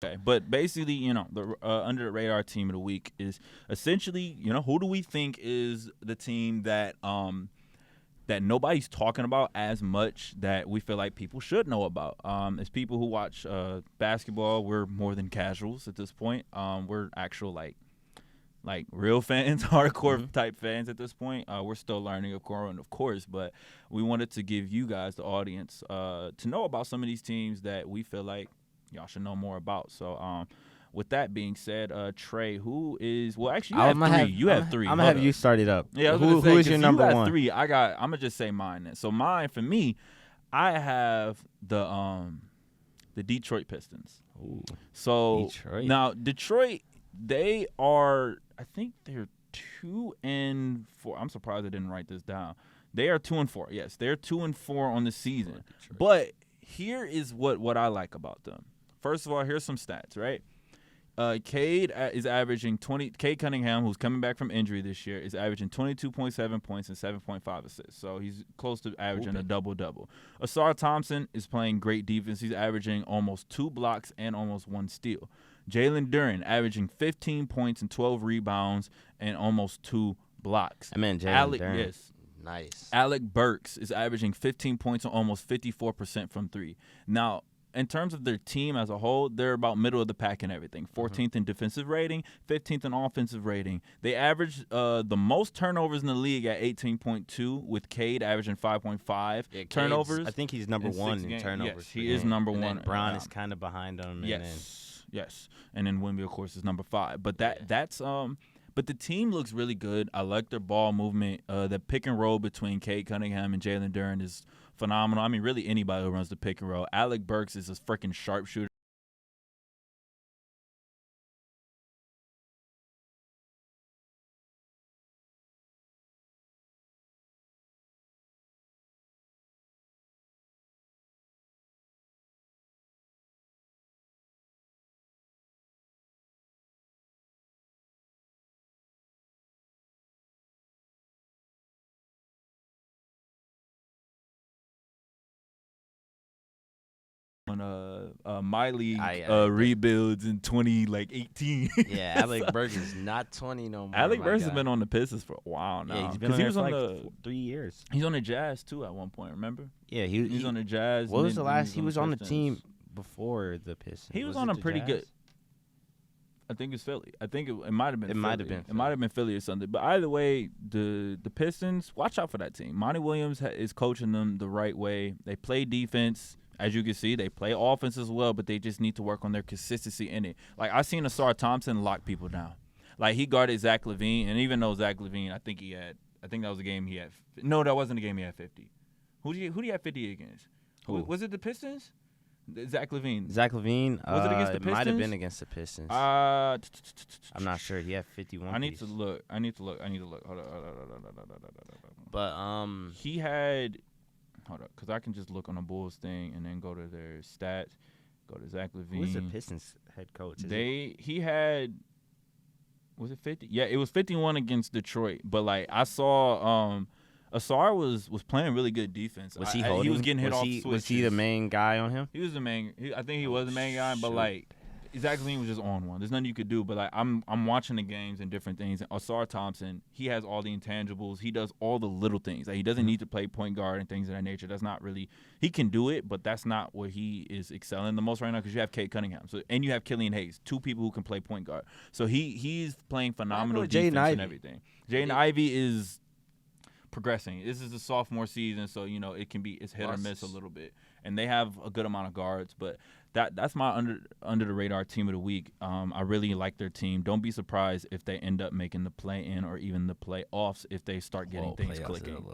Okay, but basically, you know, the under the radar team of the week is essentially, you know, who do we think is the team that that nobody's talking about as much that we feel like people should know about. As people who watch basketball, we're more than casuals at this point. We're actual like real fans, hardcore type fans at this point. We're still learning, of course, but we wanted to give you guys, the audience, to know about some of these teams that we feel like y'all should know more about. So, with that being said, Trey, who is – well, actually, you have three. I'm going to have you start it up. Yeah, who is your number one? 3. I'm going to just say mine then. So, mine, for me, I have the Detroit Pistons. Ooh, so, Detroit. Now, Detroit, they are – I think they're 2-4. I'm surprised I didn't write this down. They are 2-4. Yes, they're 2-4 on the season. But here is what I like about them. First of all, here's some stats, right? Cade is averaging 20. Cade Cunningham, who's coming back from injury this year, is averaging 22.7 points and 7.5 assists. So he's close to averaging a double-double. Asar Thompson is playing great defense. He's averaging almost 2 blocks and almost 1 steal. Jalen Duren averaging 15 points and 12 rebounds and almost 2 blocks. I mean, Jalen Duren. Yes. Nice. Alec Burks is averaging 15 points and almost 54% from 3. Now, in terms of their team as a whole, they're about middle of the pack in everything. 14th in defensive rating, 15th in offensive rating. They average the most turnovers in the league at 18.2, with Cade averaging 5.5 turnovers. I think he's number 1 in turnovers. Yes, he is number 1. Brown is kind of behind him. Yes. And then Wemby, of course, is number 5. But that's But the team looks really good. I like their ball movement. The pick and roll between Cade Cunningham and Jalen Duren is phenomenal. I mean, really anybody who runs the pick and roll. Alec Burks is a freaking sharpshooter. On my league rebuilds in 2018. Yeah, Alec Burks is not 20 no more. Alec Burks has been on the Pistons for a while now. Yeah, he's been on there for like 3 years. He's on the Jazz too at one point. Remember? Yeah, he's on the Jazz. What was the last? He was on the team before the Pistons. He was on a pretty good. I think it's Philly. I think it might have been. It might have been. It might have been Philly or something. But either way, the Pistons. Watch out for that team. Monty Williams is coaching them the right way. They play defense. As you can see, they play offense as well, but they just need to work on their consistency in it. Like, I seen Asar Thompson lock people down. Like, he guarded Zach LaVine, and even though Zach LaVine, I think that was a game he had. No, that wasn't a game he had 50. Who do you have 50 against? Who? Was it the Pistons? Zach LaVine. Zach LaVine. Was it against the It Pistons? might have been against the Pistons. I'm not sure. He had 51. I need to look. Hold on. But he had. Hold up, because I can just look on the Bulls thing and then go to their stats. Go to Zach LaVine. who's the Pistons head coach? He had. Was it 50? Yeah, it was 51 against Detroit. But like I saw, Asar was playing really good defense. Was he holding? He was getting hit off switches. Was he the main guy on him? He was the main. I think he was the main guy. But like, Zach LaVine was just on one. There's nothing you could do. But like, I'm watching the games and different things. And Asar Thompson, he has all the intangibles. He does all the little things. Like, he doesn't need to play point guard and things of that nature. That's not really. He can do it, but that's not where he is excelling the most right now. Because you have Kate Cunningham, and you have Killian Hayes, two people who can play point guard. So he's playing phenomenal defense and everything. Jaden Ivey is progressing. This is the sophomore season, so it's hit or miss a little bit. And they have a good amount of guards, but that's my under the radar team of the week. I really like their team. Don't be surprised if they end up making the play-in or even the playoffs if they start getting things clicking.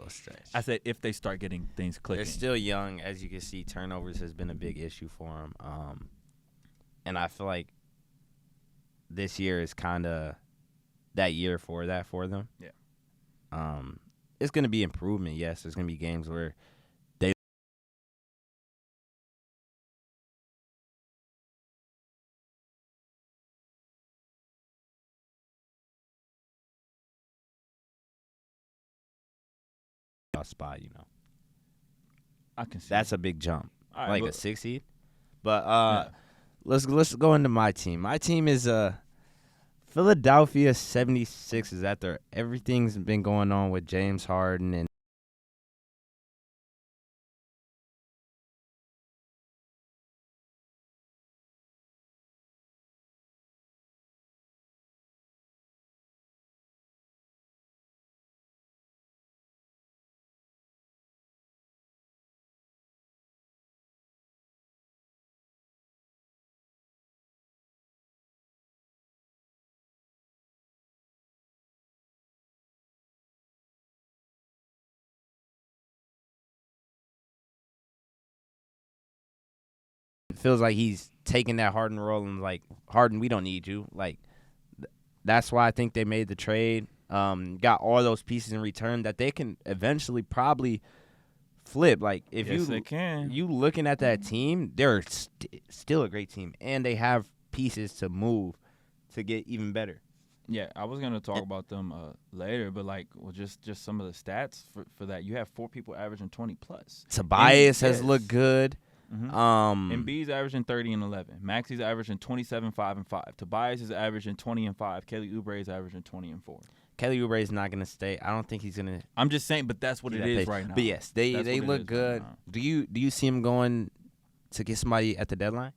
I said if they start getting things clicking. They're still young, as you can see. Turnovers has been a big issue for them, and I feel like this year is kind of that year for them. Yeah. It's going to be improvement. Yes, there's going to be games where spot, I can see that's a big jump, right, a 6 seed. But let's go into my team. My team is Philadelphia 76ers. After everything's been going on with James Harden and it feels like he's taking that Harden role and like, Harden, we don't need you. Like, that's why I think they made the trade. Got all those pieces in return that they can eventually probably flip. Like, if they can. You looking at that team, they're still a great team, and they have pieces to move to get even better. Yeah, I was gonna talk about them later, but just some of the stats for that. You have 4 people averaging 20 plus. Tobias has looked good. Mm-hmm. Embiid's averaging 30 and 11. Maxi's averaging 27, 5 and 5. Tobias is averaging 20 and 5. Kelly Oubre is averaging 20 and 4. Kelly Oubre is not gonna stay. I don't think he's gonna. I'm just saying, but that's what it is right now. But yes, they look good. Right, do you see him going to get somebody at the deadline?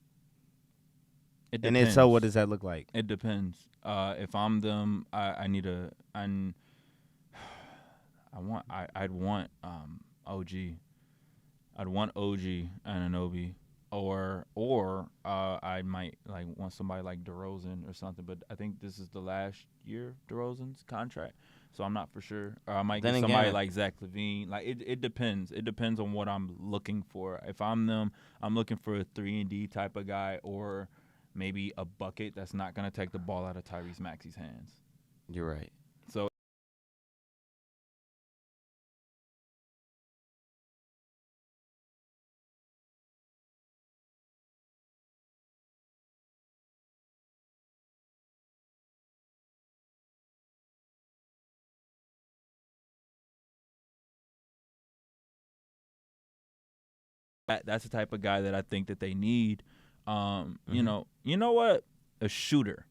It depends. And if so, what does that look like? It depends. If I'm them, I'd want OG. I'd want OG Anunoby, or I might want somebody like DeRozan or something. But I think this is the last year of DeRozan's contract, so I'm not for sure. Or I might get somebody like Zach LaVine. Like, it depends. It depends on what I'm looking for. If I'm them, I'm looking for a 3-and-D type of guy, or maybe a bucket that's not going to take the ball out of Tyrese Maxey's hands. You're right. So that's the type of guy that I think that they need. You know what? A shooter.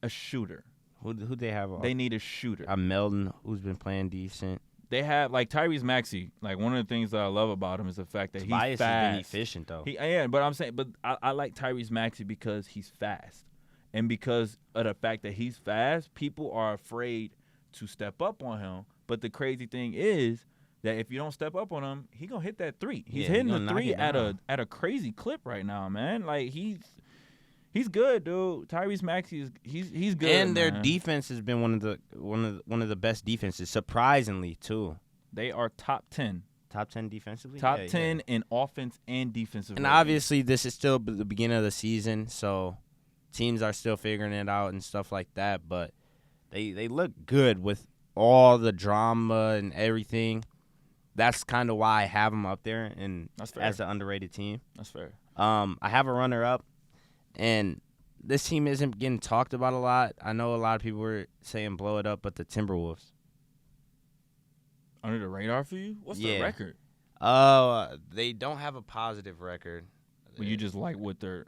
Who they have? They need a shooter. Melton, who's been playing decent. They have Tyrese Maxey. Like, one of the things that I love about him is the fact that Tobias he's fast. Has been efficient though. But I'm saying, I like Tyrese Maxey because he's fast, and because of the fact that he's fast, people are afraid to step up on him. But the crazy thing is that if you don't step up on him, he gonna hit that 3. He's hitting the 3 at a crazy clip right now, man. Like, He's good, dude. Tyrese Maxey he's good. And their man. defense has been one of the best defenses, surprisingly too. They are top 10. Top 10 defensively. Top 10 in offense and defensive. And rating. obviously, this is still the beginning of the season, so teams are still figuring it out and stuff like that. But they look good with all the drama and everything. That's kind of why I have them up there and as an underrated team. That's fair. I have a runner-up, and this team isn't getting talked about a lot. I know a lot of people were saying blow it up, but the Timberwolves. Under the radar for you? What's the record? They don't have a positive record. Well, you just like what they're.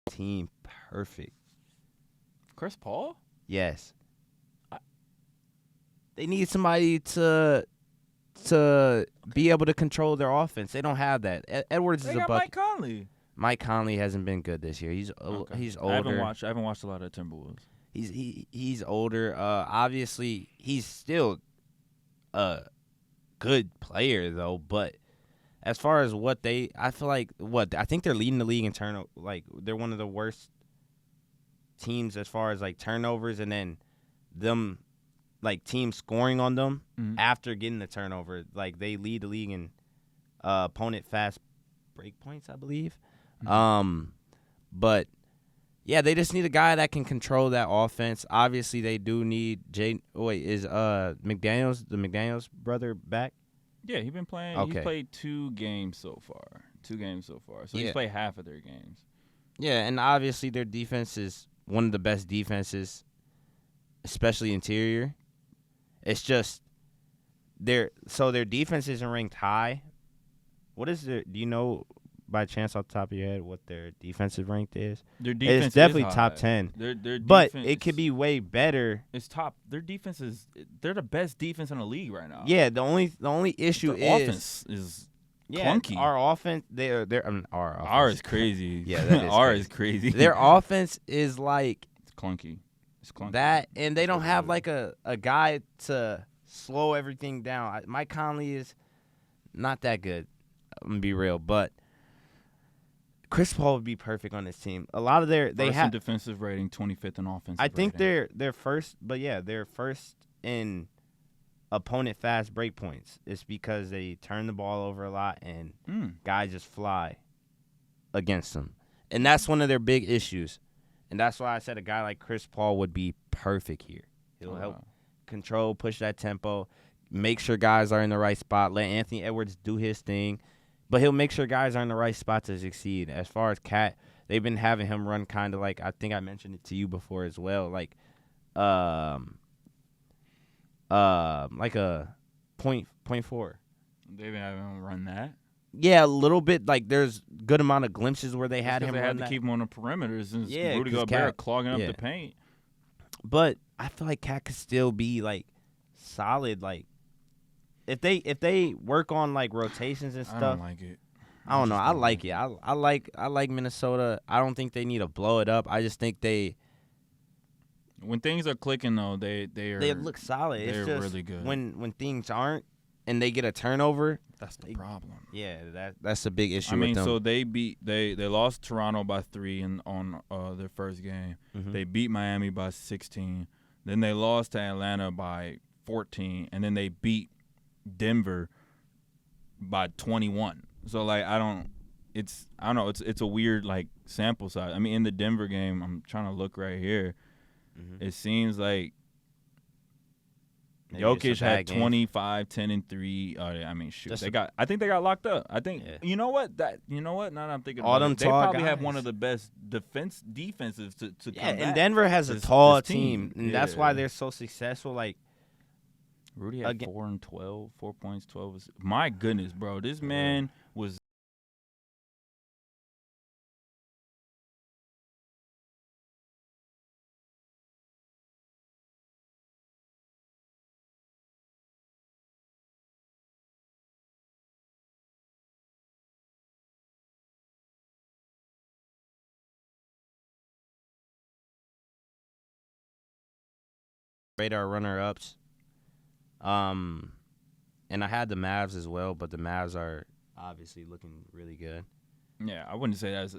Team perfect. Chris Paul? Yes. They need somebody to be able to control their offense. They don't have that. Edwards is a bucket. Mike Conley. Mike Conley hasn't been good this year. He's older. I haven't watched a lot of Timberwolves. He's older. Obviously, he's still a good player though. But as far as I think they're leading the league in turnover. Like they're one of the worst teams as far as like turnovers, and then them. Like teams scoring on them after getting the turnover. Like they lead the league in opponent fast break points, I believe. But yeah, they just need a guy that can control that offense. Obviously, they do need is the McDaniels brother back? Yeah, he's been playing. Okay. He's played 2 games so far. So he's played half of their games. Yeah, and obviously their defense is one of the best defenses, especially interior. It's just their defense isn't ranked high. What is do you know by chance off the top of your head what their defensive ranked is? Their defense it's definitely is top high. 10. Their but defense, it could be way better. It's top. Their defense they're the best defense in the league right now. Yeah, the only issue offense is clunky. Our offense our offense. R is crazy. Yeah, that is R is crazy. Their offense is like it's clunky. It's clunky. That, and they don't have like a guy to slow everything down. Mike Conley is not that good. I'm gonna be real, but Chris Paul would be perfect on this team. A lot of they have defensive rating, 25th in offensive. I think rating. they're first, but yeah, they're first in opponent fast break points. It's because they turn the ball over a lot and guys just fly against them, and that's one of their big issues. And that's why I said a guy like Chris Paul would be perfect here. He'll help control, push that tempo, make sure guys are in the right spot, let Anthony Edwards do his thing. But he'll make sure guys are in the right spot to succeed. As far as Cat, they've been having him run kind of like, I think I mentioned it to you before as well, like a point 4. They've been having him run that. Yeah, a little bit. Like there's good amount of glimpses where they had him. They had run to that. keep him on the perimeter since Yeah, Rudy Gobert clogging up the paint. But I feel like Cat could still be like solid. Like if they work on like rotations and stuff. I don't like it. I don't know. I like it. I like Minnesota. I don't think they need to blow it up. I just think when things are clicking though, they look solid. They're it's just really good. When things aren't and they get a turnover, that's the problem. Yeah, that's a big issue. I mean, with them. so they lost Toronto by 3 on their first game. Mm-hmm. They beat Miami by 16. Then they lost to Atlanta by 14, and then they beat Denver by 21. So like I don't know. It's a weird like sample size. I mean, in the Denver game, I'm trying to look right here. Mm-hmm. It seems like maybe Jokic had 25, 10, and 3. I mean, shoot, I think they got locked up. I think you know what? Now that I'm thinking all about them it, they tall probably guys. have one of the best defenses to come back. And Denver has a tall team, and that's why they're so successful. Like Rudy had 4 and 12, 4 points, 12. My goodness, bro, this man was radar runner-ups. And I had the Mavs as well, but the Mavs are obviously looking really good. Yeah, I wouldn't say that's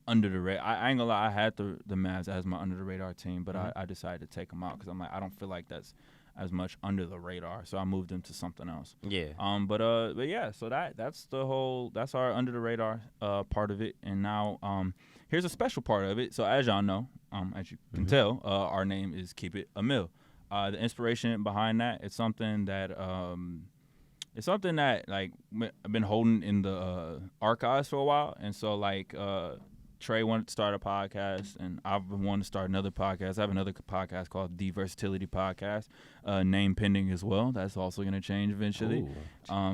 under the radar. I ain't gonna lie, I had the Mavs as my under the radar team, but I decided to take them out because I'm like, I don't feel like that's as much under the radar, so I moved them to something else. Yeah. But yeah, so that's our under the radar part of it, and now here's a special part of it. So as y'all know, as you can tell, our name is Keep It a Mill. The inspiration behind that, it's something that like I've been holding in the archives for a while, and so like Trey wanted to start a podcast, and I've been wanting to start another podcast. I have another podcast called The Versatility Podcast, name pending as well. That's also gonna change eventually. Ooh.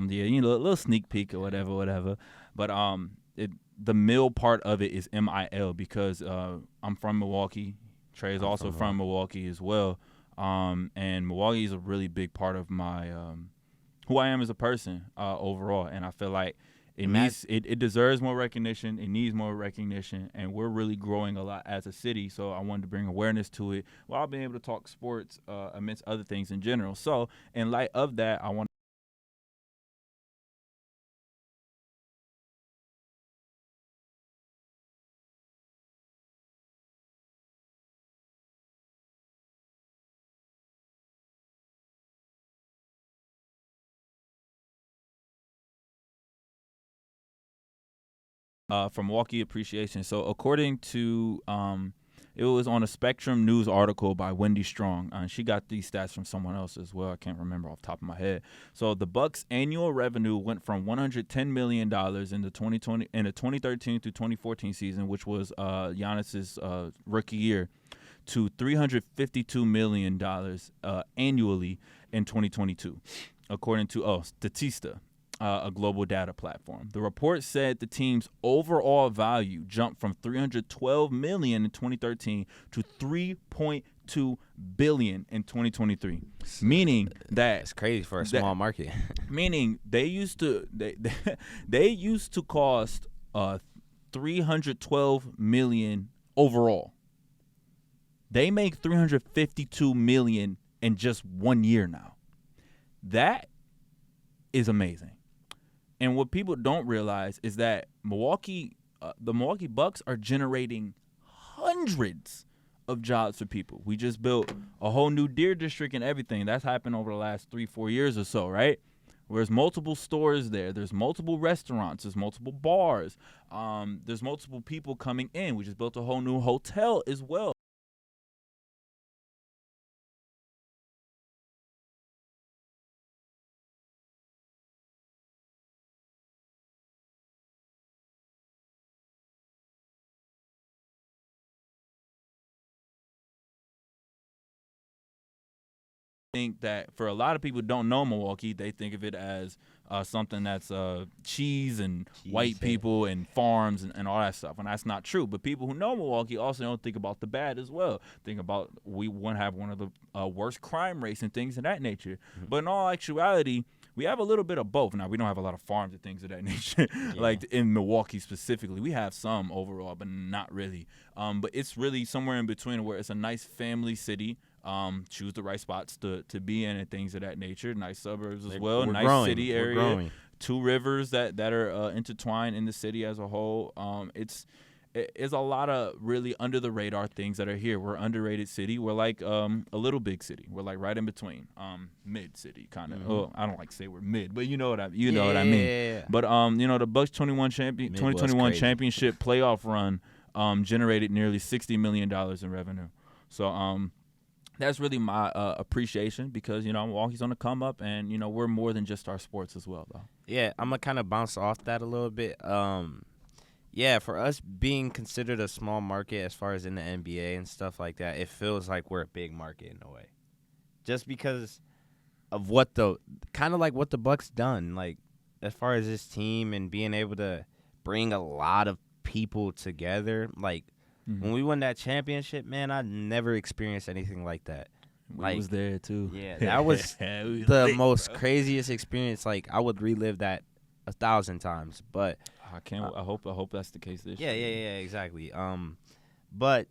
Yeah, a little sneak peek or whatever. But the mill part of it is MIL because I'm from Milwaukee. Trey is also from Milwaukee as well, and Milwaukee is a really big part of my who I am as a person overall, and I feel like it deserves more recognition. It needs more recognition, and we're really growing a lot as a city. So I wanted to bring awareness to it while being able to talk sports amidst other things in general. So in light of that, I want. From Milwaukee Appreciation. So according to it was on a Spectrum News article by Wendy Strong. She got these stats from someone else as well. I can't remember off the top of my head. So the Bucks' annual revenue went from $110 million in the 2013 to 2014 season, which was Giannis's rookie year, to $352 million annually in 2022, according to Statista. A global data platform. The report said the team's overall value jumped from $312 million in 2013 to $3.2 billion in 2023. Meaning that it's crazy for a small market. Meaning they used to they used to cost $312 million overall. They make $352 million in just 1 year now. That is amazing. And what people don't realize is that the Milwaukee Bucks are generating hundreds of jobs for people. We just built a whole new Deer District and everything. That's happened over the last 3-4 years or so, right? There's multiple stores there. There's multiple restaurants. There's multiple bars. There's multiple people coming in. We just built a whole new hotel as well. Think that for a lot of people who don't know Milwaukee, they think of it as something that's cheese and white people and farms and all that stuff, and that's not true. But people who know Milwaukee also don't think about the bad as well. Think about we want to have one of the worst crime rates and things of that nature. Mm-hmm. But in all actuality, we have a little bit of both. Now, we don't have a lot of farms and things of that nature, like in Milwaukee specifically. We have some overall, but not really. But it's really somewhere in between where it's a nice family city. Choose the right spots to be in and things of that nature. Nice suburbs as well. Nice growing. City area. 2 rivers that are intertwined in the city as a whole. It's a lot of really under the radar things that are here. We're an underrated city. We're like a little big city. We're like right in between. Mid city kind of. Mm-hmm. Oh, I don't like to say we're mid, but you know what I mean. Yeah. But the Bucks 2021 championship playoff run generated nearly $60 million in revenue. So that's really my appreciation because, Milwaukee's on the come up and, we're more than just our sports as well, though. Yeah, I'm going to kind of bounce off that a little bit. Yeah, for us being considered a small market as far as in the NBA and stuff like that, it feels like we're a big market in a way. Just because of what the Bucks done, like as far as this team and being able to bring a lot of people together, like when we won that championship, man, I never experienced anything like that. I was there too. Yeah, that was the most craziest experience. Like I would relive that 1,000 times, but I hope that's the case this year. Yeah, exactly. But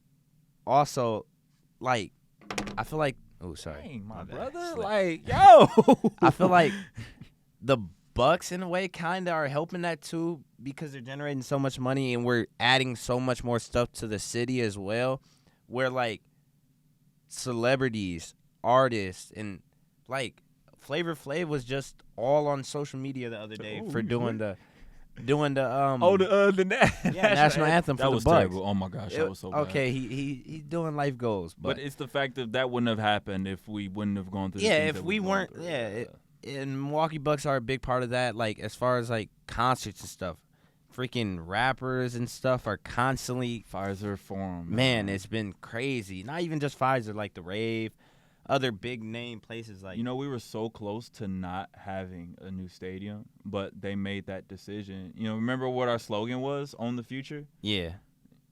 also, like, I feel like Oh, sorry. Dang, my bad. brother. Slip. Like, yo. I feel like the Bucks, in a way, kind of are helping that, too, because they're generating so much money and we're adding so much more stuff to the city as well, where, like, celebrities, artists, and, like, Flavor Flav was just all on social media the other day for doing the national anthem for the Bucks. Terrible. Oh my gosh, that was so bad. Okay, he's doing life goals, but it's the fact that wouldn't have happened if we wouldn't have gone through. If we weren't, and Milwaukee Bucks are a big part of that. Like as far as like concerts and stuff, freaking rappers and stuff are constantly Pfizer Forum. Man, it's been crazy. Not even just Pfizer, like the Rave. Other big name places like we were so close to not having a new stadium, but they made that decision. Remember what our slogan was? Own the future. Yeah,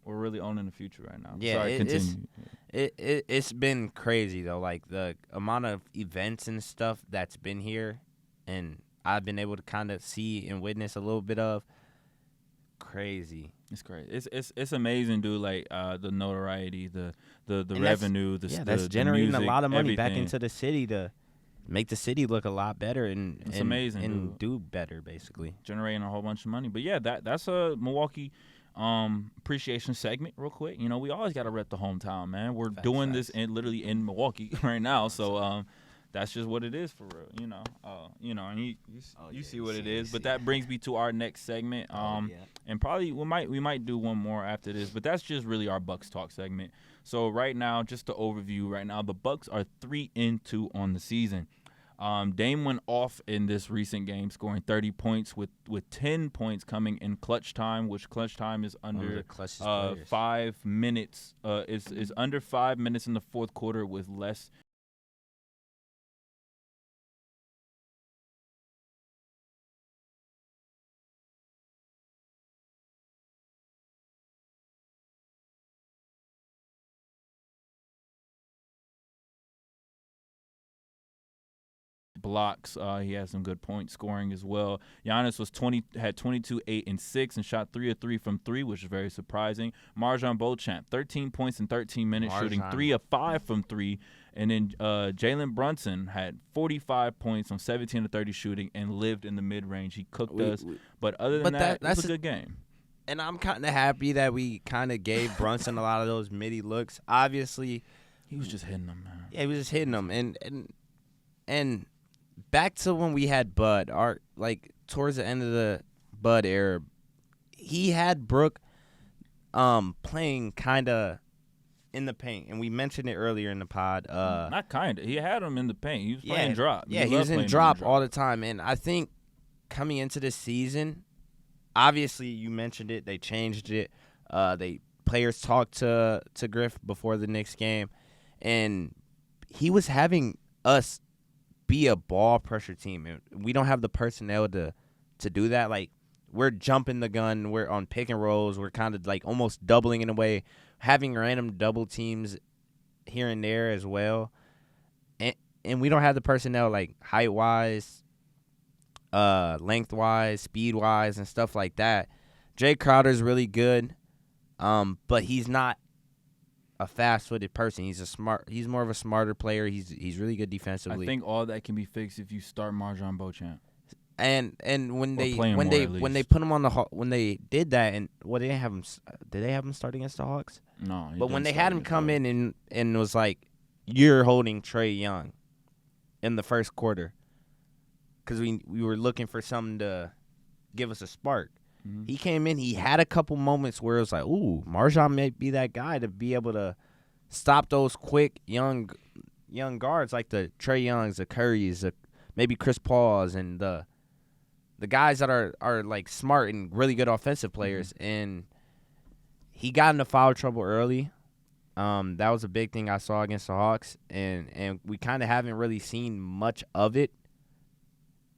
we're really owning the future right now. Yeah, sorry, continue. It's been crazy though. Like the amount of events and stuff that's been here, and I've been able to kind of see and witness a little bit of. Crazy. It's great. It's amazing, dude. Like the notoriety, the revenue, that's generating music, a lot of money everything. back into the city to make the city look a lot better it's amazing, and do better, basically. Generating a whole bunch of money. But yeah, that's a Milwaukee appreciation segment, real quick. We always got to rep the hometown, man. We're doing this literally in Milwaukee right now, so that's just what it is for real, and you see what it is. But that brings me to our next segment, and probably we might do one more after this. But that's just really our Bucks talk segment. So right now, just to overview, right now the Bucks are 3-2 on the season. Dame went off in this recent game, scoring 30 points with 10 points coming in clutch time, which clutch time is under 5 minutes. Is under 5 minutes in the fourth quarter with less. Blocks. He had some good point scoring as well. Giannis had 22, 8, and 6, and shot 3 of 3 from 3, which is very surprising. Marjon Beauchamp, 13 points in 13 minutes, shooting 3 of 5 from 3. And then Jalen Brunson had 45 points on 17 of 30 shooting and lived in the mid-range. He cooked us. But other than that, it was a good game. And I'm kind of happy that we kind of gave Brunson a lot of those midi looks. Obviously, he was just hitting them, man. Yeah, he was just hitting them. And back to when we had Bud, towards the end of the Bud era, he had Brook playing kind of in the paint, and we mentioned it earlier in the pod. Not kind of. He had him in the paint. He was playing drop. Yeah, he was in drop all the time, and I think coming into this season, obviously you mentioned it, they changed it. Players talked to Griff before the Knicks game, and he was having us be a ball pressure team, and we don't have the personnel to do that. Like, we're jumping the gun, we're on pick and rolls, we're kind of like almost doubling in a way, having random double teams here and there as well, and we don't have the personnel like height wise, length wise, speed wise, and stuff like that. Jay Crowder's really good, but he's not a fast-footed person. He's more of a smarter player. He's really good defensively. I think all that can be fixed if you start Marjon Beauchamp. And when they put him on when they did that, and did they have him start against the Hawks? No. But when they had him come in and was like, you're holding Trae Young in the first quarter, because we were looking for something to give us a spark. Mm-hmm. He came in. He had a couple moments where it was like, ooh, Marjon may be that guy to be able to stop those quick young guards like the Trae Youngs, the Currys, maybe Chris Pauls, and the guys that are like smart and really good offensive players. Mm-hmm. And he got into foul trouble early. That was a big thing I saw against the Hawks, and we kind of haven't really seen much of it.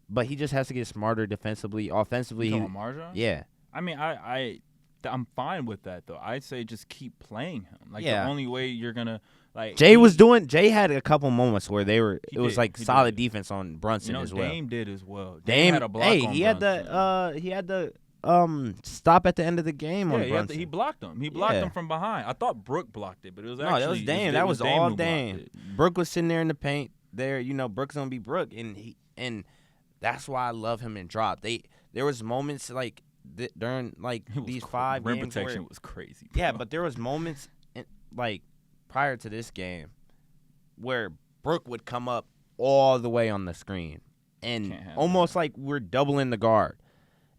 But he just has to get smarter defensively. Offensively, you talking about Marjon? Yeah. I mean, I'm fine with that though. I'd say just keep playing him. Like the only way you're gonna like. Jay had a couple moments where it was solid defense on Brunson as well. Dame did as well. Dame had a block on he had the stop at the end of the game on Yeah, Brunson. he blocked him. He blocked him from behind. I thought Brook blocked it, but it was actually that was Dame. It That was was all who blocked Dame. it. Brook was sitting there in the paint. There, Brook's gonna be Brook, and that's why I love him in drop. There was moments like during like these 5 rim games protection where, was crazy. Bro. yeah, but there was moments like prior to this game where Brook would come up all the way on the screen and almost like we're doubling the guard.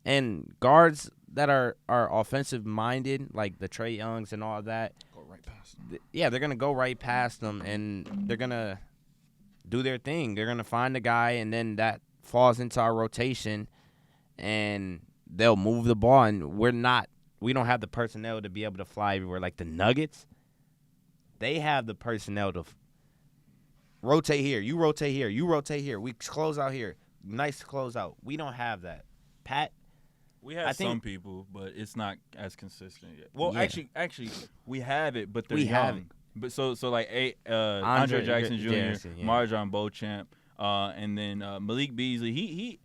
And guards that are offensive minded, like the Trae Youngs and all that, go right past them. Yeah, they're gonna go right past them and they're gonna do their thing. They're gonna find the guy, and then that falls into our rotation, and they'll move the ball. And we don't have the personnel to be able to fly everywhere. Like the Nuggets, they have the personnel to rotate here. You rotate here. You rotate here. We close out here. Nice close out. We don't have that. Pat. We have some people, but it's not as consistent yet. Well, Yeah. actually, we have it, but they're We have young. it. But so like Andre Jackson Jr., yeah. Marjon Beauchamp, and then Malik Beasley. He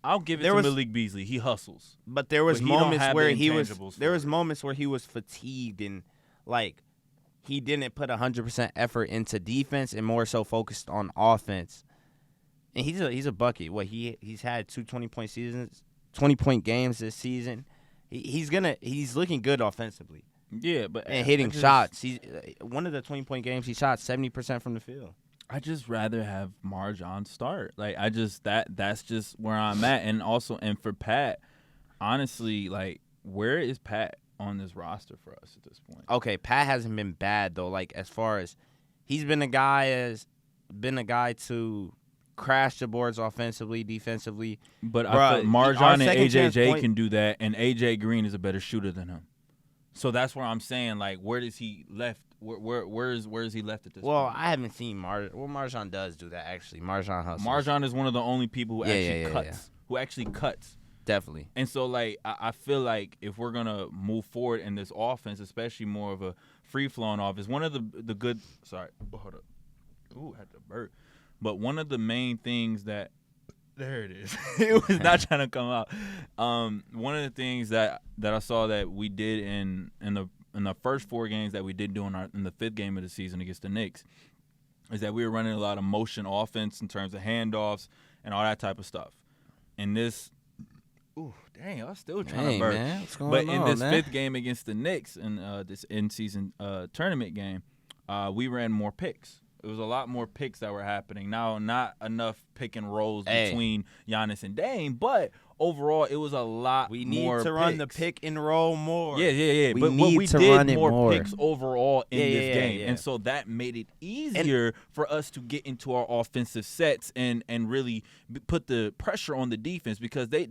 I'll give it to Malik Beasley. He hustles. But there was But he don't moments have where the he was intangibles there for was it. moments where he was fatigued and like he didn't put 100% effort into defense and more so focused on offense. And he's a bucket. He's had 2 20-point seasons, 20-point games this season. He's looking good offensively. Yeah, but And hitting shots. He's one of the 20-point games he shot 70% from the field. I just rather have Marjon start. Like that's just where I'm at. And also for Pat, honestly, like where is Pat on this roster for us at this point? Okay, Pat hasn't been bad though. Like as far as he's been a guy to crash the boards offensively, defensively. But I feel Marjon and AJJ can do that, and AJ Green is a better shooter than him. So that's where I'm saying, like, where does he left? Where is he left at this point? Well, I haven't seen Marjon. Well, Marjon does do that actually. Marjon hustles. Marjon is one of the only people who actually cuts. Yeah. Who actually cuts. Definitely. And so, like, I feel like if we're gonna move forward in this offense, especially more of a free flowing offense, one of the good. Sorry, hold up. Ooh, I had to burp. But one of the main things that there it is. It was not trying to come out. One of the things that I saw that we did in the first 4 games that we did do in the 5th game of the season against the Knicks is that we were running a lot of motion offense in terms of handoffs and all that type of stuff. And this, ooh, dang, I was still trying to burp. Man, what's going but on, in this man? 5th game against the Knicks in this in-season tournament game, we ran more picks. It was a lot more picks that were happening. Now, not enough pick and rolls between Giannis and Dame, but overall, it was a lot more We need to run the pick and roll more. Yeah. We But need we to did run it more. picks overall in this game. Yeah. And so that made it easier for us to get into our offensive sets and really put the pressure on the defense because they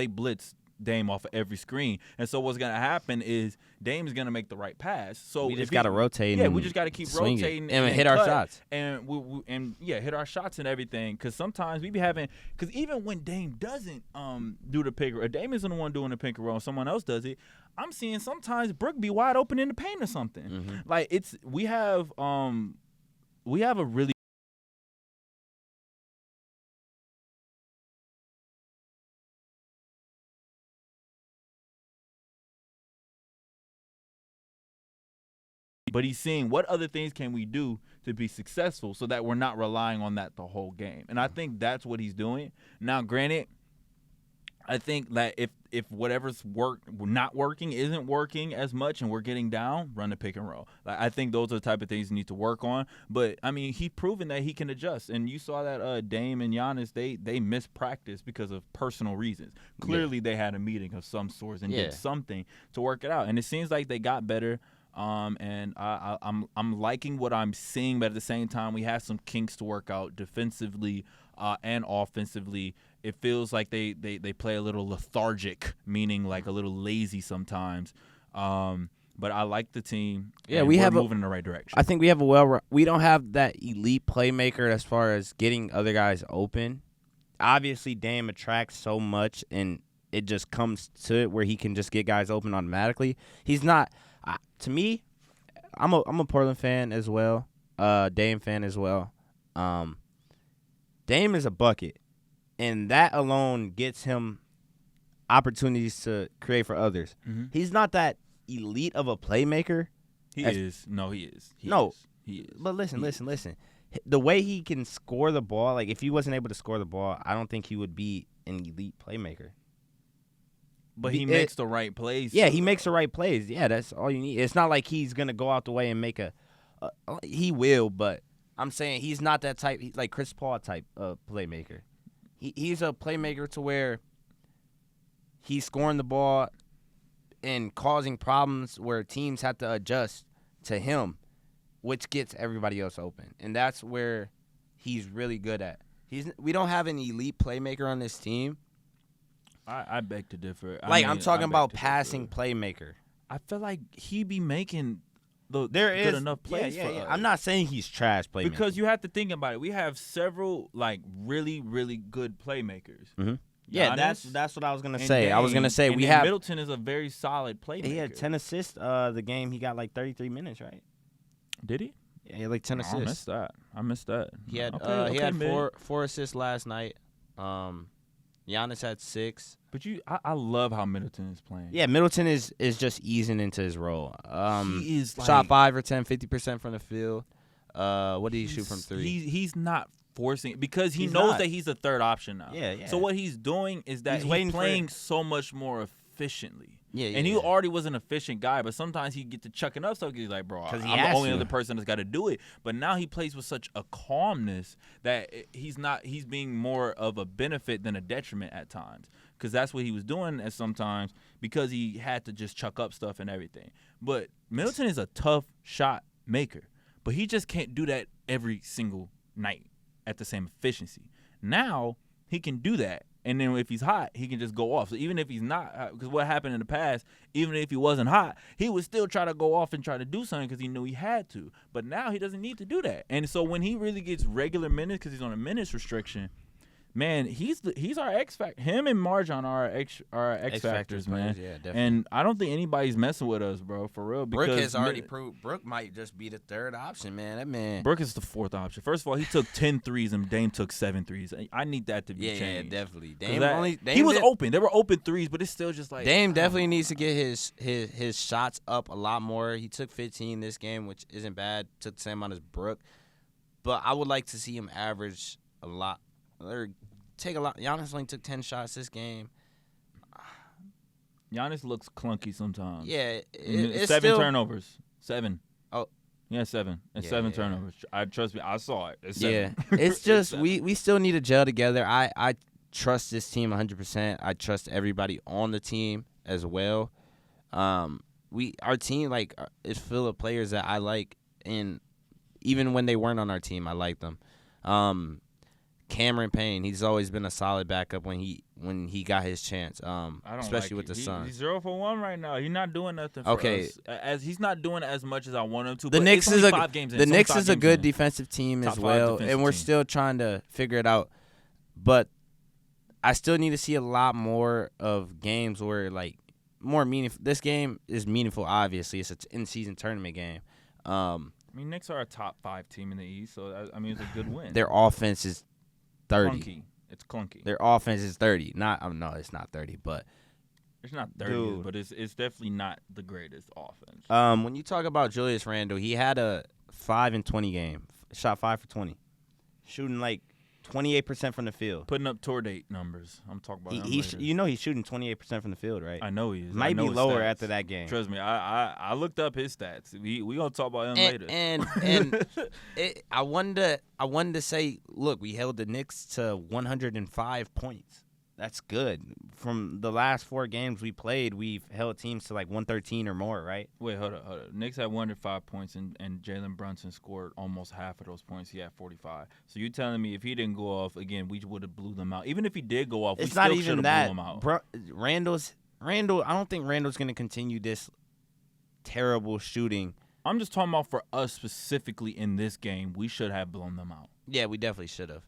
blitz Dame off of every screen. And so what's going to happen is Dame's going to make the right pass. So We just got to rotate. Yeah, we just got to keep rotating and hit our shots. And hit our shots and everything. Because sometimes we be having – because even when Dame doesn't do the pick – Dame isn't the one doing the pick and roll. Someone else does it. I'm seeing sometimes Brook be wide open in the paint or something. Mm-hmm. Like we have a really but he's seeing what other things can we do to be successful so that we're not relying on that the whole game. And I think that's what he's doing. Now, granted, I think that if whatever's not working isn't working as much and we're getting down, run the pick and roll. Like, I think those are the type of things you need to work on. But, I mean, he's proven that he can adjust. And you saw that Dame and Giannis, they missed practice because of personal reasons. Clearly, they had a meeting of some sorts and did something to work it out. And it seems like they got better. And I'm liking what I'm seeing, but at the same time, we have some kinks to work out defensively and offensively. It feels like they play a little lethargic, meaning like a little lazy sometimes. But I like the team. Yeah, and we're moving in the right direction. I think we have we don't have that elite playmaker as far as getting other guys open. Obviously, Dame attracts so much, and it just comes to it where he can just get guys open automatically. He's not. To me, I'm a Portland fan as well, Dame fan as well. Dame is a bucket, and that alone gets him opportunities to create for others. Mm-hmm. He's not that elite of a playmaker. He is. No, he is. He is. But listen. The way he can score the ball, like if he wasn't able to score the ball, I don't think he would be an elite playmaker. But he makes the right plays. Yeah, he makes the right plays. Yeah, that's all you need. It's not like he's going to go out the way and make he will, but I'm saying he's not that type, like Chris Paul type of playmaker. He's a playmaker to where he's scoring the ball and causing problems where teams have to adjust to him, which gets everybody else open. And that's where he's really good at. We don't have an elite playmaker on this team. I beg to differ. I'm talking about passing playmaker. I feel like he be making good enough plays for us. I'm not saying he's trash playmaker. Because you have to think about it. We have several like really, really good playmakers. Mm-hmm. Yeah, that's what I was gonna say. I was gonna say Middleton is a very solid playmaker. He had 10 assists. The game he got like 33 minutes, right? Did he? Yeah, he had like 10 assists. I missed that. He had four assists last night. Giannis had 6. But I love how Middleton is playing. Yeah, Middleton is just easing into his role. He is shot 5 or 10, 50% from the field. What did he shoot from 3? He's not forcing it because he knows that he's a third option now. Yeah. So what he's doing is that he's playing so much more efficiently. Yeah. And he already was an efficient guy, but sometimes he get to chucking up, so he's like, bro, I'm the only other person that's got to do it. But now he plays with such a calmness that he's being more of a benefit than a detriment at times. Because that's what he was doing at sometimes because he had to just chuck up stuff and everything. But Middleton is a tough shot maker, but he just can't do that every single night at the same efficiency. Now he can do that. And then if he's hot, he can just go off. So even if he's not, because what happened in the past, even if he wasn't hot, he would still try to go off and try to do something because he knew he had to. But now he doesn't need to do that. And so when he really gets regular minutes because he's on a minutes restriction, man, he's our X factor. Him and Marjon are our X factors, man. Yeah, definitely. And I don't think anybody's messing with us, bro, for real. Because Brook has already proved. Brook might just be the third option, man. That man. Brook is the fourth option. First of all, he took 10 threes and Dame took 7 threes. I need that to be changed. Yeah, definitely. Dame he was open. There were open threes, but it's still just like Dame definitely needs to get his shots up a lot more. He took 15 this game, which isn't bad. Took the same amount as Brook, but I would like to see him average a lot. Take a lot. Giannis only took 10 shots this game. Giannis looks clunky sometimes. Yeah, it's 7 turnovers. 7. Oh, yeah, 7. And 7 turnovers. Trust me, I saw it. It's 7. Yeah, it's just we still need to gel together. I trust this team 100%. I trust everybody on the team as well. Our team is full of players that I like, and even when they weren't on our team, I like them. Cameron Payne, he's always been a solid backup when he got his chance, especially with the Suns. He's 0 for 1 right now. He's not doing nothing for us. As he's not doing as much as I want him to. The Knicks is a good defensive team Top as well, and we're team. still trying to figure it out. But I still need to see a lot more of games where more meaningful. This game is meaningful. Obviously, it's an in-season tournament game. Knicks are a top 5 team in the East, so it's a good win. Their offense is 30. Clunky. It's clunky. Their offense is 30. No, it's not 30, but it's not 30, but it's definitely not the greatest offense. When you talk about Julius Randle, he had a 5 and 20 game. Shot 5 for 20, shooting 28% from the field. Putting up tour date numbers. I'm talking about he's shooting 28% from the field, right? I know he is. Might be lower after that game. Trust me, I looked up his stats. We gonna talk about him later. And I wanted to say, look, we held the Knicks to 105 points. That's good. From the last 4 games we played, we've held teams to 113 or more, right? Wait, hold up. Knicks had 105 points, and Jalen Brunson scored almost half of those points. He had 45. So you're telling me if he didn't go off again, we would have blew them out. Even if he did go off, we still should have blew them out. Randall, I don't think Randall's going to continue this terrible shooting. I'm just talking about for us specifically in this game, we should have blown them out. Yeah, we definitely should have.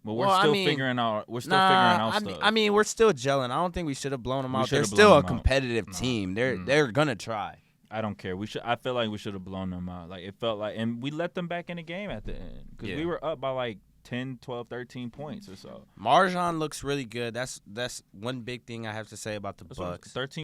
But we're still figuring out. We're still figuring out stuff. We're still gelling. I don't think we should have blown them out. They're still a competitive team. They're gonna try. I don't care. I feel like we should have blown them out. It felt like, and we let them back in the game at the end because we were up by 10, 12, 13 points or so. Marjan looks really good. That's one big thing I have to say about the That's Bucks. 13.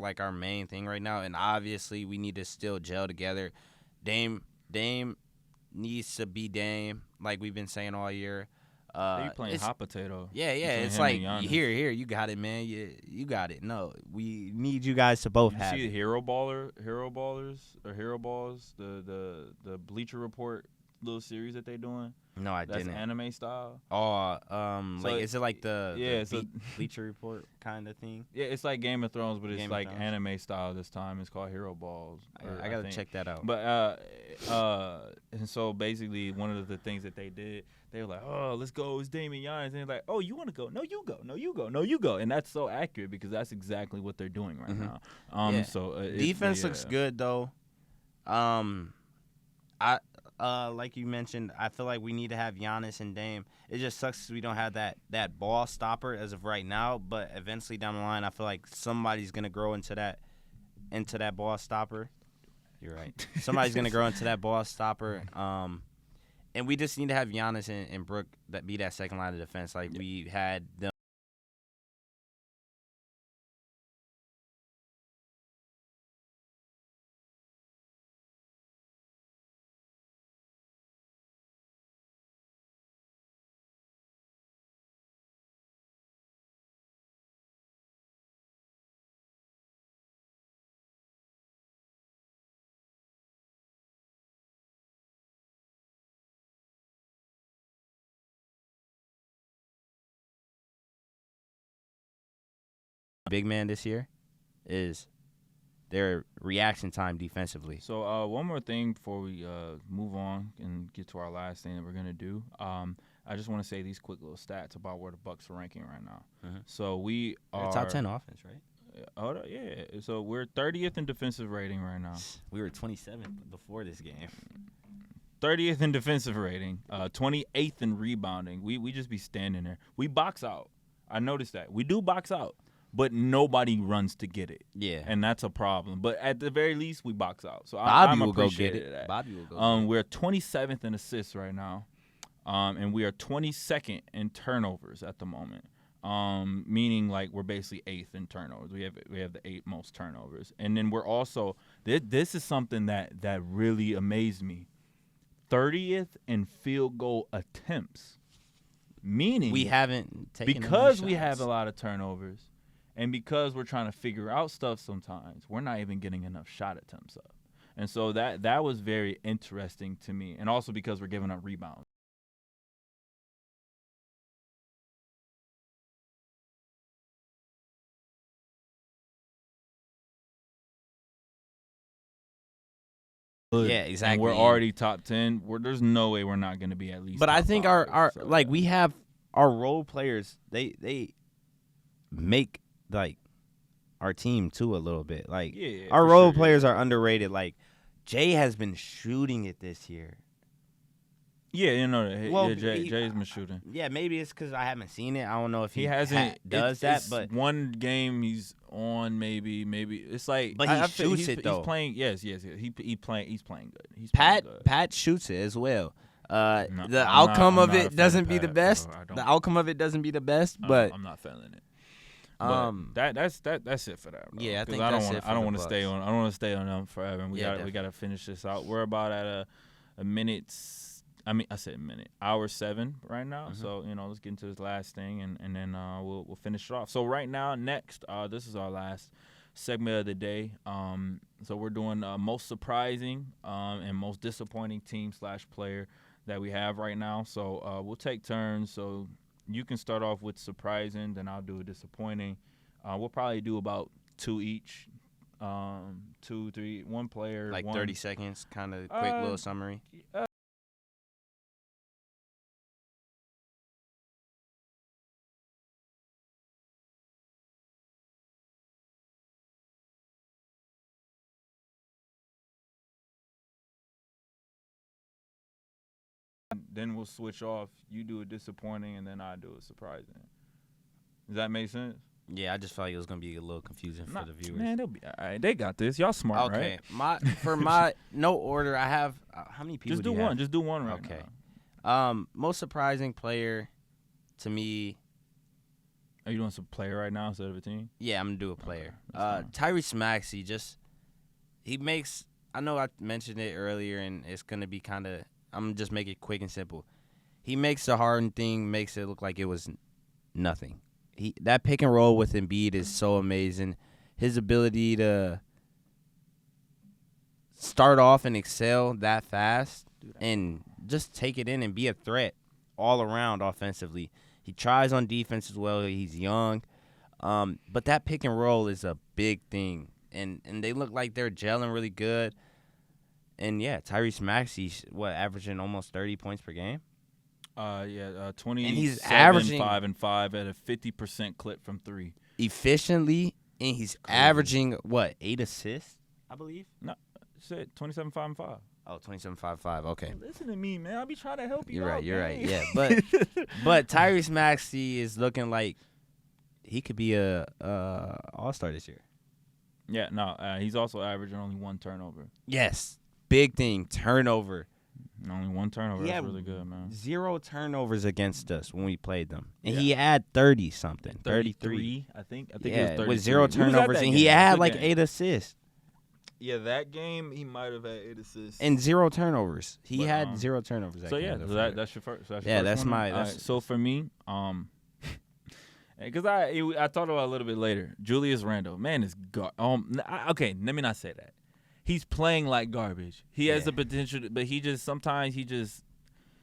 Like our main thing right now, and obviously we need to still gel together. Dame needs to be Dame, like we've been saying all year. They playing hot potato. Yeah, between it's him like and Giannis. here, you got it, man. You got it. No, we need you guys to both You have see it. the hero balls, the Bleacher Report little series that they doing. No, I That's didn't. anime style. Oh, So like is it like the so Bleacher Report kind of thing? yeah, it's like Game of Thrones, but it's Game of like Thrones. anime style this time. It's called Hero Balls. I gotta think. check that out. But and so basically one of the things that they did, they were like, oh, let's go, it's Damian Giannis, and they're like, oh, you want to go? No, you go. No, you go. No, you go. And that's so accurate because that's exactly what they're doing right now. Yeah. So Defense looks good though. I like you mentioned, I feel like we need to have Giannis and Dame. It just sucks we don't have that ball stopper as of right now, but eventually down the line I feel like somebody's gonna grow into that ball stopper. You're right. Somebody's gonna grow into that ball stopper. And we just need to have Giannis and Brook that be that second line of defense like we had them. Big man this year is their reaction time defensively. So one more thing before we move on and get to our last thing that we're gonna do. I just want to say these quick little stats about where the Bucks are ranking right now. So we are top 10 offense, right? Yeah. So we're 30th in defensive rating right now. We were 27th before this game. 30th in defensive rating. 28th in rebounding. We just be standing there. We box out. I noticed that. We do box out, but nobody runs to get it. Yeah. And that's a problem. But at the very least, we box out. So Bobby I'm will go get appreciative it. of that. Bobby will go get it. We're 27th in assists right now. And we are 22nd in turnovers at the moment. Meaning like we're basically 8th in turnovers. We have the 8th most turnovers. And then we're also this is something that really amazed me. 30th in field goal attempts. Meaning we haven't taken because any we have shots. a lot of turnovers and because we're trying to figure out stuff sometimes, we're not even getting enough shot attempts up. And so that was very interesting to me. And also because we're giving up rebounds. Yeah, exactly. And we're already top 10. There's no way we're not going to be at least. But I top think 5, like we have our role players. They make like our team too a little bit. Like our role players are underrated. Like Jay has been shooting it this year. Yeah, you know Well, Jay's been shooting. Yeah, maybe it's because I haven't seen it. I don't know if He hasn't does that, but one game he's on maybe it's like. But he shoots it though. He's playing. Yes. He's playing good. Pat shoots it as well. No, the I'm outcome not of a it fan doesn't of be the Pat, best. bro. The outcome of it doesn't be the best, but I'm not feeling it. But that's it for that, bro. Yeah, I think don't that's wanna, it for I don't the want to stay Bucks. on. I don't want to stay on them forever. And we Yeah, got to finish this out. We're about at a minute. I said minute. Hour 7 right now. So let's get into this last thing, and then we'll finish it off. So right now, next, this is our last segment of the day. So we're doing most surprising and most disappointing team/player that we have right now. So we'll take turns. So you can start off with surprising, then I'll do a disappointing. We'll probably do about 2 each. 2, 3, 1 player. like 1, 30 seconds, kind of quick little summary. then we'll switch off. You do a disappointing, and then I do a surprising. Does that make sense? Yeah, I just felt like it was gonna be a little confusing for the viewers. Man, they'll be all right. They got this. Y'all smart, right? Okay, for my no order, I have how many people? Just do one. Just do one right now. Most surprising player to me. Are you doing some player right now instead of a team? Yeah, I'm gonna do a player. Tyrese Maxey he makes. I know I mentioned it earlier, and it's gonna be kind of. I'm gonna just make it quick and simple. He makes the Harden thing makes it look like it was nothing. That pick and roll with Embiid is so amazing. His ability to start off and excel that fast and just take it in and be a threat all around offensively. He tries on defense as well. He's young. But that pick and roll is a big thing. And they look like they're gelling really good. And, yeah, Tyrese Maxey's, averaging almost 30 points per game? 20. And he's averaging 5 and 5 at a 50% clip from 3. Efficiently, and he's averaging, 8 assists, I believe? No, said 27, 5 and 5. Oh, 27, 5, 5. Okay. Hey, listen to me, man. I'll be trying to help you. You're right. Yeah, but Tyrese Maxey is looking like he could be a All-Star this year. Yeah, no, he's also averaging only 1 turnover. Yes, big thing, turnover. Only 1 turnover. That's really good, man. 0 turnovers against us when we played them, and he had 30-something, 33. I think yeah, it was 33. with 0 turnovers, and he had like 8 assists. Yeah, that game he might have had 8 assists and 0 turnovers. He had 0 turnovers. That's your first. That's my. Right, so for me, because I thought about it a little bit later. Julius Randle, man, is okay. Let me not say that. He's playing like garbage. He has the potential, but sometimes he just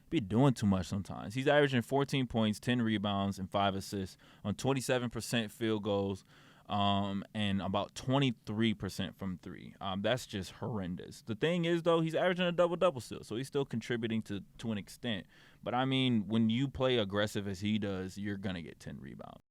be doing too much sometimes. He's averaging 14 points, 10 rebounds, and 5 assists on 27% field goals, and about 23% from 3. That's just horrendous. The thing is, though, he's averaging a double-double still, so he's still contributing to an extent. But, I mean, when you play aggressive as he does, you're going to get 10 rebounds.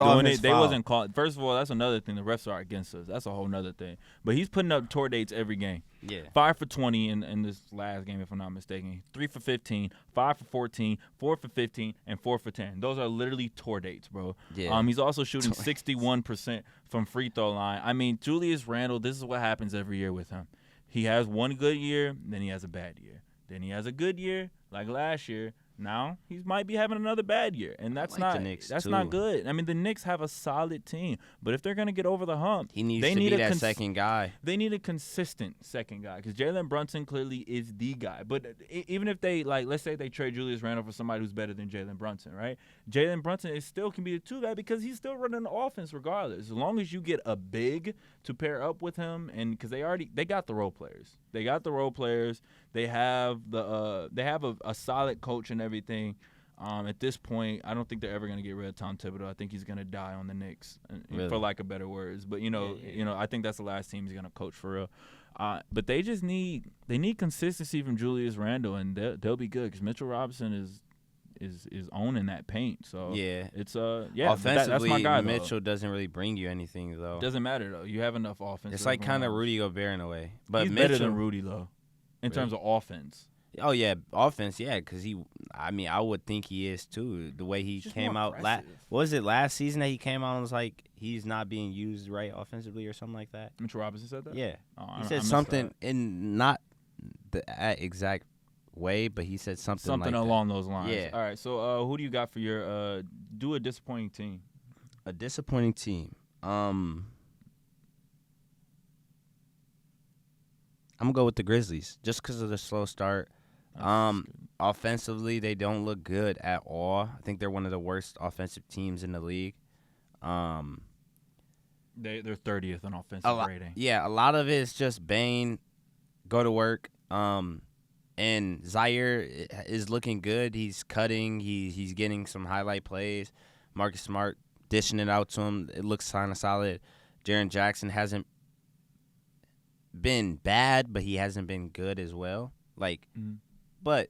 Doing it, they wasn't called. First of all, that's another thing. The refs are against us. That's a whole nother thing. But he's putting up tour dates every game. Yeah. 5 for 20 in this last game, if I'm not mistaken. 3 for 15, 5 for 14, 4 for 15, and 4 for 10. Those are literally tour dates, bro. Yeah. He's also shooting 61% from free throw line. I mean, Julius Randle, this is what happens every year with him. He has one good year, then he has a bad year. Then he has a good year, like last year. Now he might be having another bad year, and that's not good. I mean, the Knicks have a solid team, but if they're gonna get over the hump, they need to be that second guy. They need a consistent second guy because Jalen Brunson clearly is the guy. But even if they let's say they trade Julius Randle for somebody who's better than Jalen Brunson, right? Jalen Brunson still can be the 2 guy because he's still running the offense regardless. As long as you get a big to pair up with him, and because they got the role players. They got the role players. They have a solid coach and everything. At this point, I don't think they're ever going to get rid of Tom Thibodeau. I think he's going to die on the Knicks, for lack of better words. But I think that's the last team he's going to coach for real. But they just need consistency from Julius Randle, and they'll be good because Mitchell Robinson is owning that paint. So it's offensively, that's my guy, Mitchell doesn't really bring you anything though. It doesn't matter though. You have enough offense. It's like kind of Rudy Gobert in a way, but he's Mitchell, better than Rudy though, in terms of offense. Oh yeah, offense, yeah, because I would think he is too. The way he came out, what was it last season that he came out and was like he's not being used right offensively or something like that? Mitchell Robinson said that. Yeah, he said something in not the exact way, but he said something like along those lines. Yeah. All right. So who do you got for your do a disappointing team? A disappointing team. I'm gonna go with the Grizzlies just because of the slow start. Offensively, they don't look good at all. I think they're one of the worst offensive teams in the league. They're 30th in offensive rating. Yeah, a lot of it is just Bane, go to work. And Zaire is looking good. He's cutting. He's getting some highlight plays. Marcus Smart dishing it out to him. It looks kind of solid. Jaren Jackson hasn't been bad, but he hasn't been good as well. But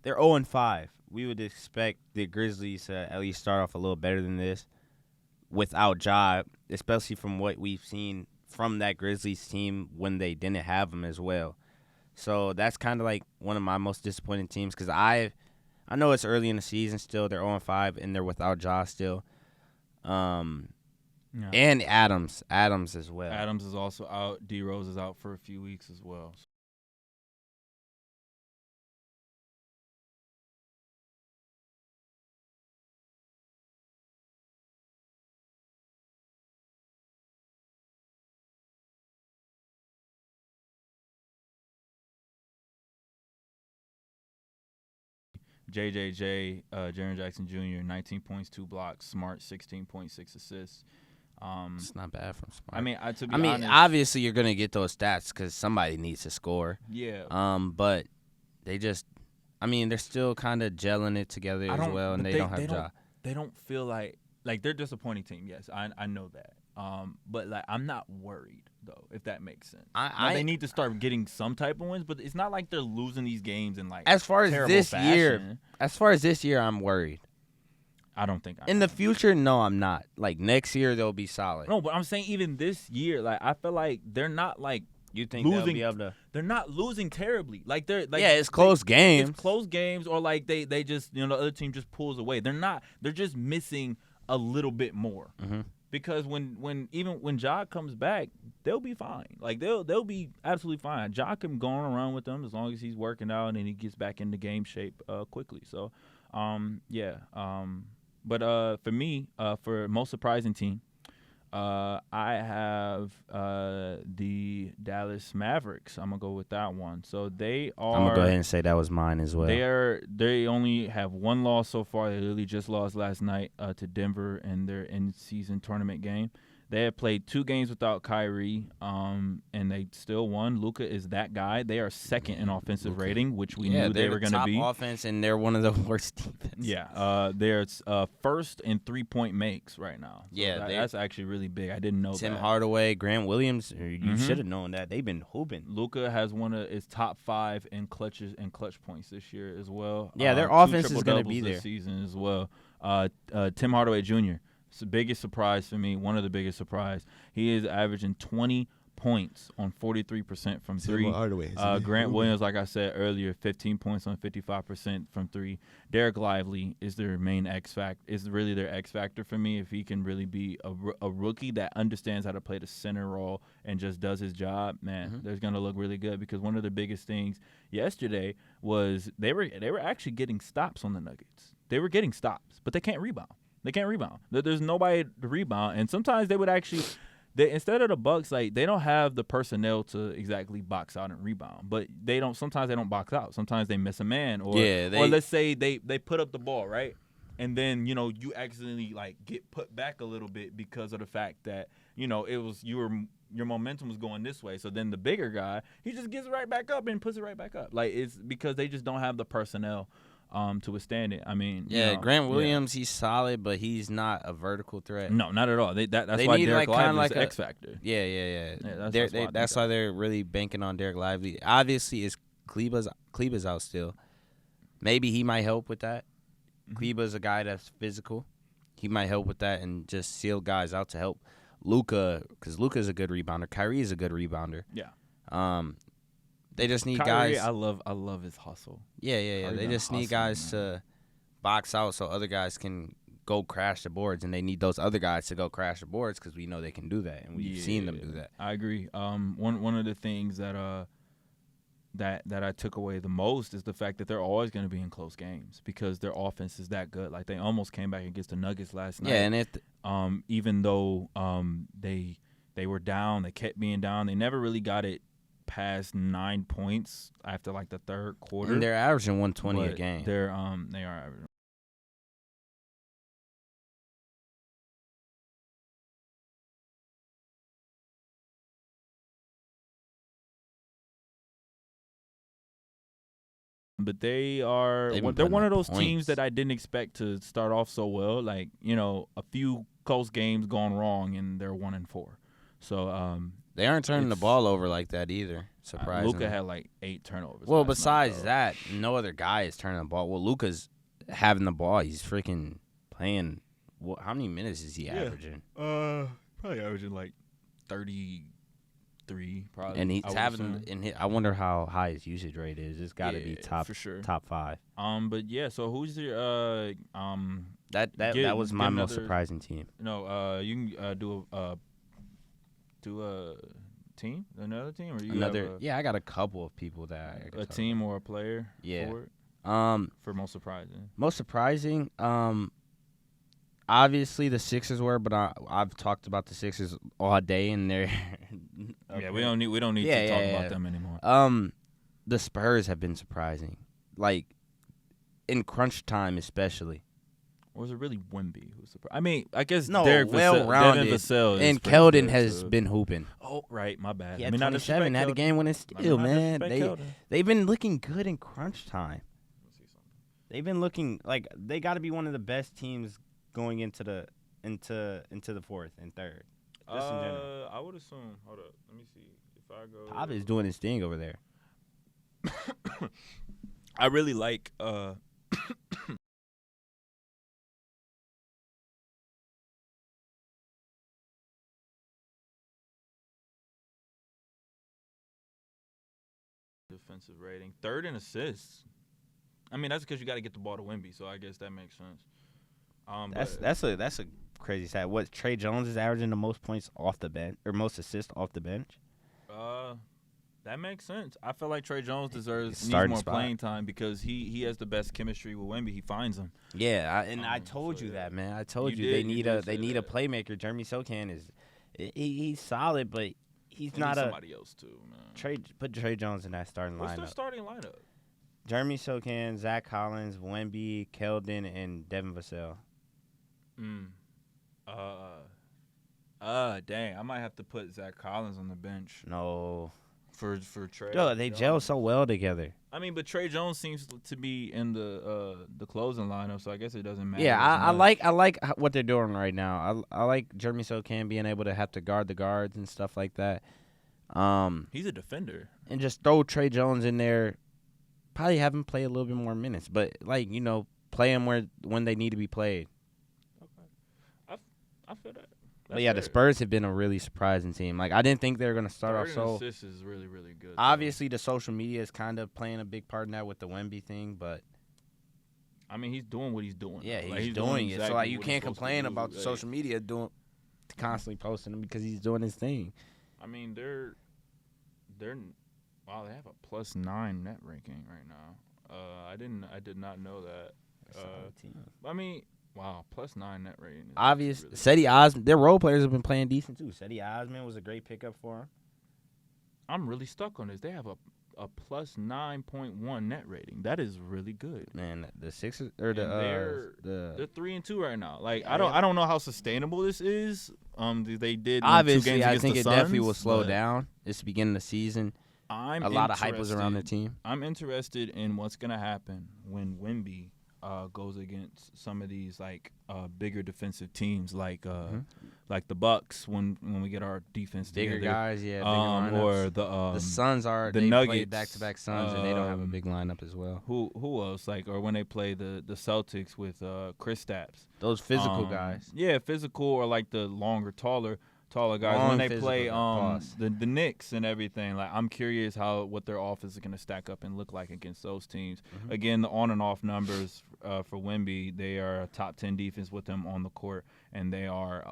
they're 0-5. We would expect the Grizzlies to at least start off a little better than this. without Ja, especially from what we've seen from that Grizzlies team when they didn't have him as well. So that's kind of like one of my most disappointing teams because I know it's early in the season still. They're 0-5 and they're without Ja still. Yeah. And Adams as well. Adams is also out. D Rose is out for a few weeks as well. JJJ, Jaren Jackson Jr., 19 points, 2 blocks. Smart, 16.6 assists. It's not bad from Smart. I mean, to be honest, obviously you're gonna get those stats because somebody needs to score. Yeah. But they just, they're still kind of gelling it together as well, and they don't have Ja. They don't feel like they're a disappointing team. Yes, I know that. But like I'm not worried though, if that makes sense. They need to start getting some type of wins, but it's not like they're losing these games in like as far as this fashion. year, I'm worried. I don't think in the future, no, I'm not. Like next year, they'll be solid. No, but I'm saying even this year, like I feel like they're not like you think losing. They'll be able to? They're not losing terribly. Like they're like it's close games. It's close games, or like they just the other team just pulls away. They're not. They're just missing a little bit more. Mm-hmm. Because when Ja comes back, they'll be fine. Like they'll be absolutely fine. Ja can go on around with them as long as he's working out and he gets back into game shape quickly. So, But for me, for most surprising team, I have the Dallas Mavericks. I'm gonna go with that one. So they are. I'm gonna go ahead and say that was mine as well. They only have one loss so far. They literally just lost last night to Denver in their in-season tournament game. They have played 2 games without Kyrie, and they still won. Luka is that guy. They are second in offensive rating, which we knew they were going to be. Top offense, and they're one of the worst defense. Yeah, they're first in 3-point makes right now. So that's actually really big. I didn't know that. Tim Hardaway, Grant Williams, you should have known that. They've been hooping. Luka has one of his top 5 in clutches and clutch points this year as well. Yeah, their offense is going to be there this season as well. Tim Hardaway Jr. It's the biggest surprise for me, one of the biggest surprise. He is averaging 20 points on 43% from 3. Grant Williams, like I said earlier, 15 points on 55% from 3. Derek Lively is their main X factor. Is really their X factor for me. If he can really be a rookie that understands how to play the center role and just does his job, man, they're gonna look really good. Because one of the biggest things yesterday was they were actually getting stops on the Nuggets. They were getting stops, but they can't rebound. They can't rebound. There's nobody to rebound, and sometimes they would actually, instead of the Bucks, like they don't have the personnel to exactly box out and rebound. But they don't. Sometimes they don't box out. Sometimes they miss a man, or let's say they put up the ball right, and then you accidentally like get put back a little bit because of the fact that it was your momentum was going this way. So then the bigger guy, he just gets right back up and puts it right back up. Like it's because they just don't have the personnel to withstand it. I mean, Grant Williams, he's solid, but he's not a vertical threat. No, not at all. That's why Derek Lively is the X factor. Yeah. That's why they're really banking on Derek Lively. Obviously, is Kleber's out still. Maybe he might help with that. Kleber's a guy that's physical. He might help with that and just seal guys out to help Luka, because Luka's a good rebounder. Kyrie is a good rebounder. Yeah. They just need Kyrie, guys. I love his hustle. Yeah. They just need guys to box out so other guys can go crash the boards, and they need those other guys to go crash the boards because we know they can do that, and we've seen them do that. I agree. One of the things that I took away the most is the fact that they're always going to be in close games because their offense is that good. Like they almost came back against the Nuggets last night. Yeah, and even though they were down, they kept being down. They never really got it past 9 points after like the third quarter. And they're averaging 120 a game. They are averaging. But they're one of those teams that I didn't expect to start off so well. Like, a few close games gone wrong and they're 1-4. So they aren't turning the ball over like that either. Surprisingly, Luka had like 8 turnovers. Well, besides that, no other guy is turning the ball. Well, Luka's having the ball. He's freaking playing how many minutes is he averaging? Probably averaging like 33, probably. And he's I wonder how high his usage rate is. It's got to be top for sure. top 5. But yeah. So who's your That was my most surprising team. No, you can do a team, another team, or you I got a couple of people that a team or a player. Yeah. For it? For most surprising. Most surprising. Obviously the Sixers were, but I've talked about the Sixers all day, and they're yeah. We don't need to talk about them anymore. The Spurs have been surprising, like in crunch time especially. Or was it really Wemby who surprised? I mean, I guess well-rounded, and Keldon has been hooping. Oh, right, my bad. He had 27, had a game-winning steal, man. They've been looking good in crunch time. They've been looking like they got to be one of the best teams going into the fourth and third. Just in general. I would assume. Hold up, let me see if I go. Pop is doing his thing over there. I really like. Defensive rating, 3rd in assists. I mean, that's because you got to get the ball to Wemby, so I guess that makes sense. That's a crazy stat. What, Tre Jones is averaging the most points off the bench or most assists off the bench? That makes sense. I feel like Tre Jones needs more playing time because he has the best chemistry with Wemby. He finds him. Yeah, I told you that, man. I told you they need a playmaker. Jeremy Sochan he's solid, but he's not somebody else too, man. Put Tre Jones in that starting lineup. What's their starting lineup? Jeremy Sochan, Zach Collins, Wemby, Keldon, and Devin Vassell. Dang, I might have to put Zach Collins on the bench. No. For Tre. Yo, they gel so well together. I mean, but Tre Jones seems to be in the closing lineup, so I guess it doesn't matter. Yeah, I like what they're doing right now. I like Jeremy Sochan being able to have to guard the guards and stuff like that. He's a defender. And just throw Tre Jones in there. Probably have him play a little bit more minutes, but play him when they need to be played. Okay, I feel that. But yeah, the Spurs have been a really surprising team. Like I didn't think they were gonna start off so. Assists is really, really good. Obviously, the social media is kind of playing a big part in that with the Wemby thing, but I mean, he's doing what he's doing. Yeah, he's doing it. So you can't complain about the social media constantly posting him because he's doing his thing. I mean, they're wow, they have a +9 net ranking right now. I did not know that. I mean, wow, +9 net rating. Obvious. Really Cedi Osman, their role players have been playing decent too. Cedi Osman was a great pickup for him. I'm really stuck on this. They have a +9.1 net rating. That is really good. Man, the Sixers or they're 3-2 right now. Like I don't know how sustainable this is. They did obviously 2 games I think the it Suns, definitely will slow down. It's the beginning of the season. A lot of hype was around the team. I'm interested in what's gonna happen when Wemby goes against some of these bigger defensive teams like the Bucks when we get our defense bigger together. Guys, yeah, bigger or the Suns are the they Nuggets play back-to-back Suns and they don't have a big lineup as well. Who else or when they play the Celtics with Kristaps, those physical guys. Yeah, physical or the longer taller guys when they play the Knicks and everything. I'm curious what their offense is going to stack up and look like against those teams. Mm-hmm. Again, the on and off numbers for Wemby, they are a top 10 defense with him on the court, and they are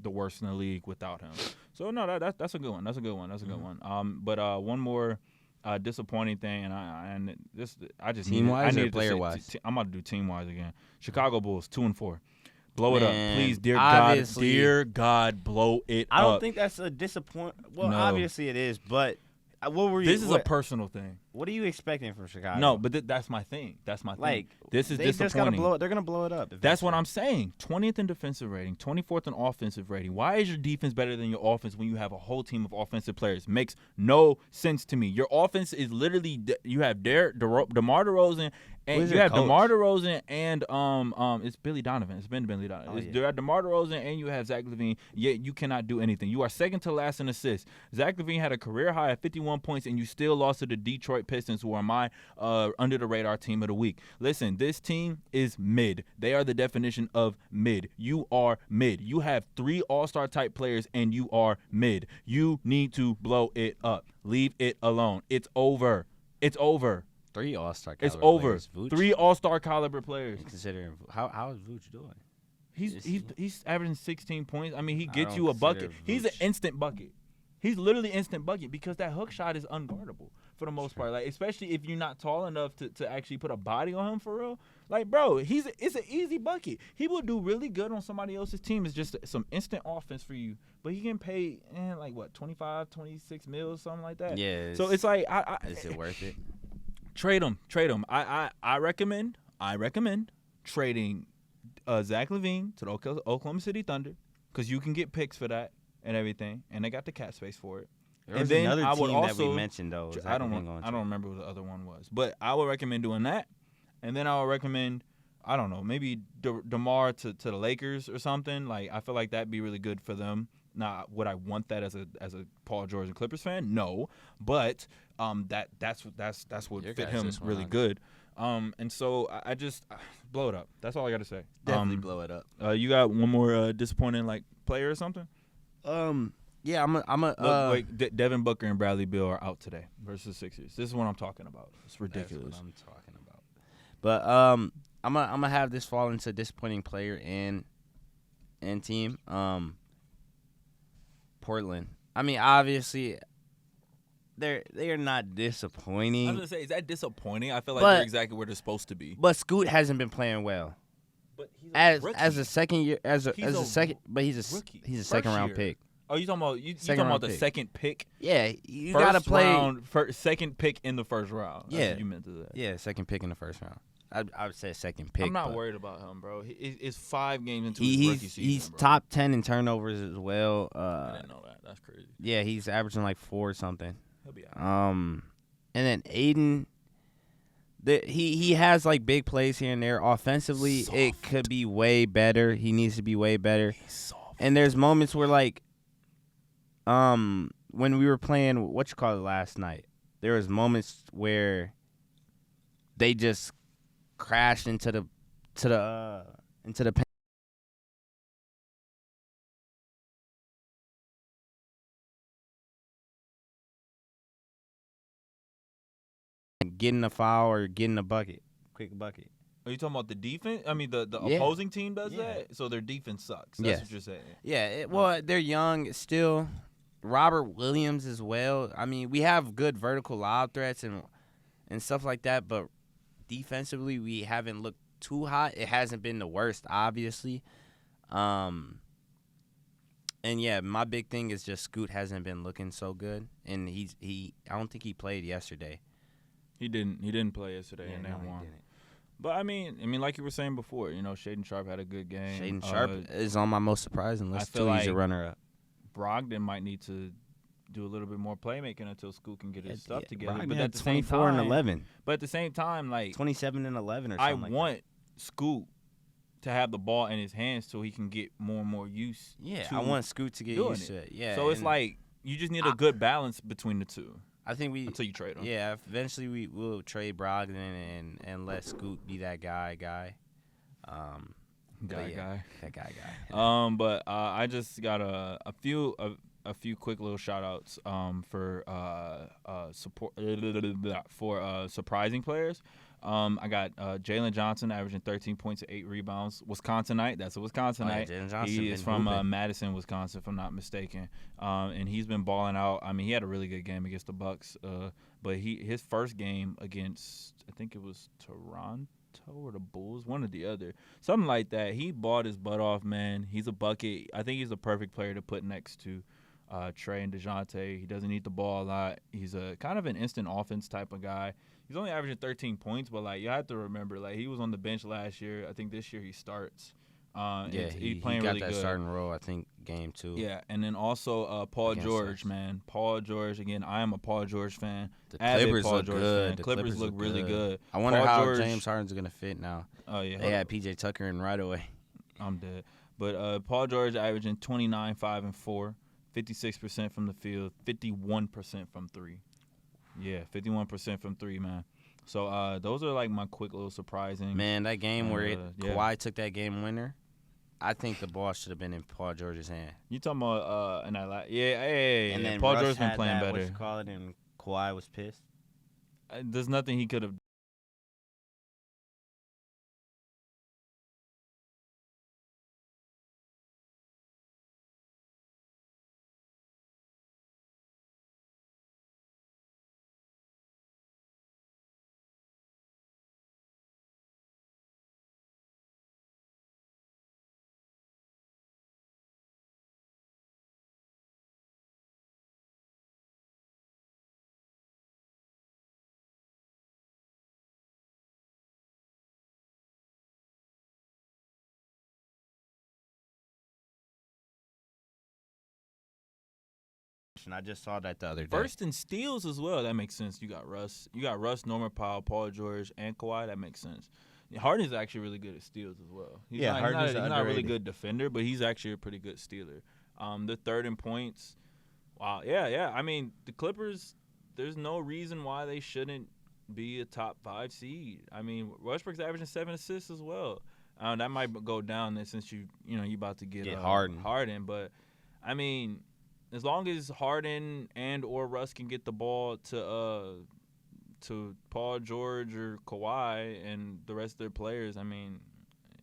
the worst in the league without him. So no, that's a good one. That's a good one. But one more disappointing thing, and I just team-wise or player-wise? I'm about to do team-wise again. Chicago Bulls 2-4. Blow it up, please, dear God, blow it up. I don't think that's a disappointment. Well, no. Obviously it is, but what were you? This is a personal thing. What are you expecting from Chicago? No, but that's my thing. This is disappointing. Just gotta blow it. They're gonna blow it up. That's what I'm saying. 20th in defensive rating, 24th in offensive rating. Why is your defense better than your offense when you have a whole team of offensive players? Makes no sense to me. Your offense is literally you have DeMar DeRozan. And you have DeMar DeRozan and it's Billy Donovan. It's been Billy Donovan. You have DeMar DeRozan and you have Zach LaVine. Yet you cannot do anything. You are second to last in assists. Zach LaVine had a career high of 51 points, and you still lost to the Detroit Detroit Pistons, who are my under the radar team of the week. Listen, this team is mid. They are the definition of mid. You are mid. You have 3 all-star type players, and you are mid. You need to blow it up. Leave it alone. It's over. It's over. 3 all-star caliber It's over. players. Vooch, 3 all-star caliber players. considering how is Vooch doing? He's averaging 16 points. I mean, he gets don't you a bucket. consider He's an Vooch. instant bucket. He's literally instant bucket because that hook shot is unguardable for the most part. Like, especially if you're not tall enough to actually put a body on him for real. Like, bro, it's an easy bucket. He will do really good on somebody else's team. It's just some instant offense for you. But he can pay, like, what, 25, 26 mils, something like that. Yeah. So it's like, Is it worth it? Trade him. I recommend trading Zach LaVine to the Oklahoma City Thunder because you can get picks for that and everything, and they got the cap space for it. There was and then another I would team also, that we mentioned though. I don't remember what the other one was, but I would recommend doing that, and then I would recommend, I don't know, maybe DeMar to the Lakers or something. Like, I feel like that'd be really good for them. Now, would I want that as a Paul George and Clippers fan? No, but that's what Your fit guys him just went really on. good. And so I just blow it up. That's all I got to say. Definitely blow it up. You got one more disappointing like player or something? Yeah, I'm a. Wait, Devin Booker and Bradley Beal are out today versus Sixers. This is what I'm talking about. It's ridiculous. That's what I'm talking about. But I'm gonna have this fall into disappointing player and team. Portland. I mean, obviously, they are not I was disappointing. gonna say, is that disappointing? I feel like But- they're exactly where they're supposed to be. But Scoot hasn't been playing well. But he's As a second year, He's as a a second, but he's a rookie. he's a First second round year. pick. Oh, you talking about you Second talking about round the pick. second pick? Yeah, you First gotta play. round, second pick in the first round. That's Yeah. what you meant to say. Yeah, second pick in the first round. I would say second pick. I'm not but worried about him, bro. It's 5 games into He, his rookie he's season. he's bro. top 10 in turnovers as well. I didn't know that. That's crazy. Yeah, he's averaging like 4 or something. He'll be out. And then Aiden, he has like big plays here and there. Offensively, it Soft. could be way better. He needs to be way better. He's soft. And there's moments where like, when we were playing last night, there was moments where they just crashed into the paint. Getting a foul or getting a quick bucket. Are you talking about the defense? I mean, the Yeah. opposing team does Yeah. that, so their defense sucks. That's Yes. what you're saying. Yeah, well, they're young still. Robert Williams as well. I mean, we have good vertical lob threats and stuff like that, but defensively we haven't looked too hot. It hasn't been the worst, obviously. And yeah, my big thing is just Scoot hasn't been looking so good, and I don't think he played yesterday. He didn't play yesterday, and they no, he won. didn't. But I mean, like you were saying before, Shaden Sharp had a good game. Shaden Sharp is on my most surprising list feel too. He's a like runner-up. Brogdon might need to do a little bit more playmaking until Scoot can get his stuff together. Brogdon But had at the same 24 time, and 11. But at the same time, like 27 and 11 or I something like want Scoot to have the ball in his hands so he can get more and more use. that. Yeah, to I want Scoot to get doing used to it. Yeah. So it's and like you just need a good balance between the two I think we until you trade him. yeah, eventually we will trade Brogdon and let Scoot be that guy. But yeah, that guy. But I just got a few quick little shout outs for support for surprising players. I got Jalen Johnson averaging 13 points and 8 rebounds. Wisconsinite. That's a Wisconsinite. Jalen Johnson He been is from hooping. Madison, Wisconsin, if I'm not mistaken. And he's been balling out. I mean, he had a really good game against the Bucks. But his first game against, I think it was Toronto or the Bulls, one or the other, something like that. He balled his butt off, man. He's a bucket. I think he's the perfect player to put next to Tre and DeJounte. He doesn't need the ball a lot. He's a kind of an instant offense type of guy. He's only averaging 13 points, but like you have to remember, like he was on the bench last year. I think this year he starts. Yeah, he's playing got really that good. starting role. I think game 2. Yeah, and then also Paul Against George, us. man. Paul George again. I am a Paul George fan. The Avid Clippers Paul look George good. fan. The Clippers look really good. I wonder Paul how George- James Harden's gonna fit now. Oh yeah, They had PJ Tucker in right away. I'm dead. But Paul George averaging 29, 5, and 4, 56% from the field, 51% from 3. Yeah, 51% from three, man. So those are like my quick little surprising. Man, that game where Kawhi took that game winner, I think the ball should have been in Paul George's hand. You talking about and And then Paul Russ George's been had playing that, better. What you call it, and Kawhi was pissed. There's nothing he could have. I just saw that the other day. First in steals as well. That makes sense. You got Russ, Norman Powell, Paul George, and Kawhi. That makes sense. Harden's actually really good at steals as well. He's not a really good defender, but he's actually a pretty good stealer. The third in points. Wow. Yeah. I mean, the Clippers, there's no reason why they shouldn't be a top 5 seed. I mean, Westbrook's averaging 7 assists as well. That might go down since you about to get Harden. But, I mean, as long as Harden and or Russ can get the ball to Paul George or Kawhi and the rest of their players, I mean,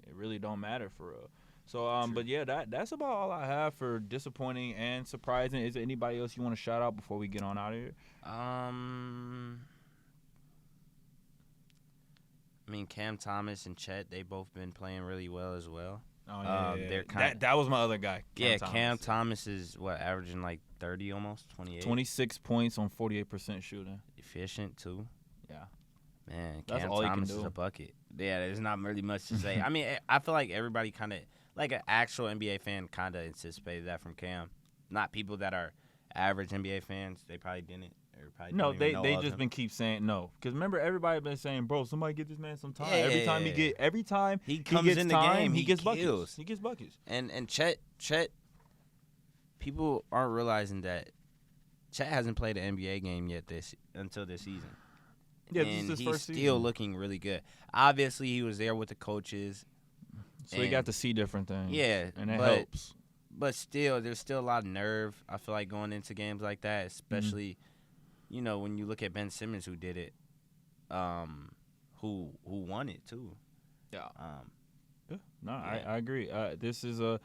it really don't matter for real. So, but yeah, that's about all I have for disappointing and surprising. Is there anybody else you want to shout out before we get on out of here? I mean, Cam Thomas and Chet, they both been playing really well as well. Oh yeah. That was my other guy. Cam Thomas is averaging like 30 almost, 28. 26 points on 48% shooting. Efficient too. Yeah. Man, Cam Thomas is a bucket. Yeah, there's not really much to say. I mean, I feel like everybody kind of, like an actual NBA fan, kind of anticipated that from Cam. Not people that are average NBA fans. They probably didn't. No, they just been keep saying no. Because remember, everybody been saying, bro, somebody get this man some time. Yeah. Every time he comes in the game, he gets kills. buckets. He gets buckets. And Chet, people aren't realizing that Chet hasn't played an NBA game yet until this season. Yeah, and this is his first season. He's still looking really good. Obviously, he was there with the coaches. So he got to see different things. Yeah. And it helps. But still, there's still a lot of nerve, I feel like, going into games like that, especially, when you look at Ben Simmons who did it, who won it too. Yeah. I agree. This is the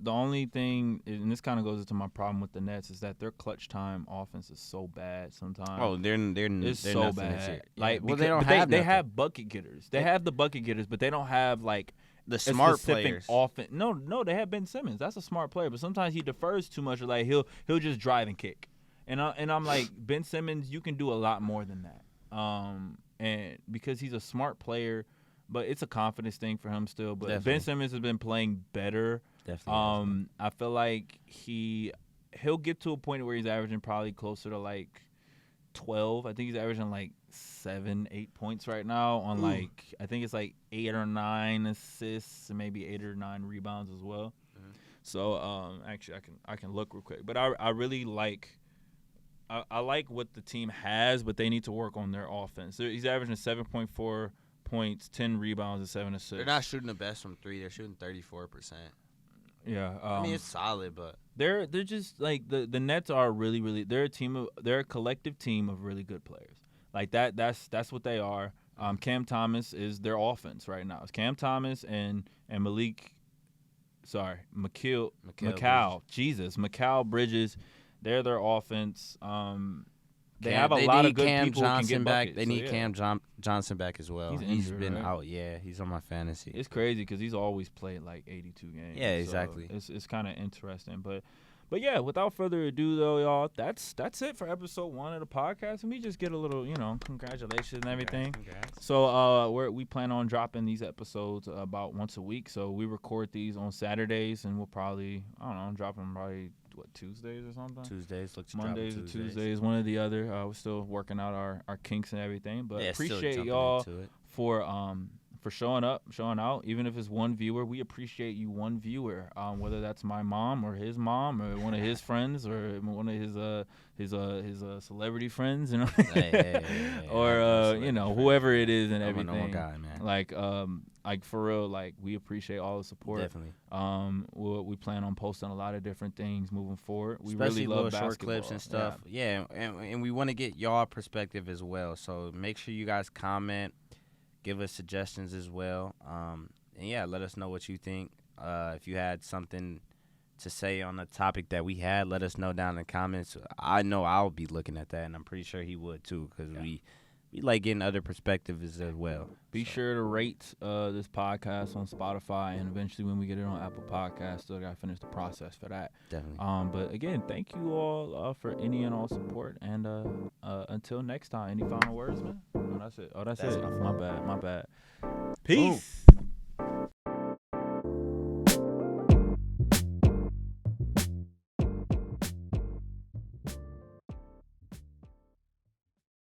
only thing, and this kind of goes into my problem with the Nets, is that their clutch time offense is so bad sometimes. Oh, they're so bad. Like, well, they don't have. They have bucket getters. They have the bucket getters, but they don't have like the smart players. Offense. No, they have Ben Simmons. That's a smart player, but sometimes he defers too much. Like he'll just drive and kick, and I'm like, Ben Simmons, you can do a lot more than that. And because he's a smart player, but it's a confidence thing for him still. But definitely. Ben Simmons has been playing better. Definitely. I feel like he'll get to a point where he's averaging probably closer to like 12. I think he's averaging like 7-8 points right now on like, I think it's like 8 or 9 assists and maybe 8 or 9 rebounds as well. Mm-hmm. So actually I can look real quick, but I really like. I like what the team has, but they need to work on their offense. He's averaging 7.4 points, 10 rebounds, and 7 assists. They're not shooting the best from 3. They're shooting 34%. Yeah, I mean it's solid, but they're just like the Nets are really, really. They're a collective team of really good players. Like that's what they are. Cam Thomas is their offense right now. It's Cam Thomas and Mikal Bridges. They're their offense. They have a lot of good people who can get buckets. They need Cam Johnson back as well. He's been out. Yeah, he's on my fantasy. It's crazy because he's always played like 82 games. Yeah, exactly. So it's kind of interesting. But yeah, without further ado, though, y'all, that's it for episode 1 of the podcast. And we just get a little, congratulations and everything. Congrats. So we plan on dropping these episodes about once a week. So we record these on Saturdays, and we'll probably, drop them probably, Tuesdays or something? Tuesdays. Mondays or Tuesdays, one or the other. We're still working out our kinks and everything. But appreciate y'all for for showing up, showing out. Even if it's one viewer, we appreciate you, one viewer. Whether that's my mom or his mom or one of his friends or one of his celebrity friends, you know, or you know, whoever it is and everything. I'm a normal guy, man. Like for real, like we appreciate all the support. Definitely. We plan on posting a lot of different things moving forward. We Especially really love little basketball. short clips and stuff. Yeah, and we want to get y'all perspective as well. So make sure you guys comment, give us suggestions as well. And yeah, let us know what you think. If you had something to say on the topic that we had, let us know down in the comments. I know I'll be looking at that, and I'm pretty sure he would too, because we like getting other perspectives as well. Be sure to rate this podcast on Spotify, and eventually when we get it on Apple Podcasts, still got to finish the process for that. Definitely. But again, thank you all for any and all support, and until next time, any final words, man? Oh, that's it. That's My bad. Peace. Boom.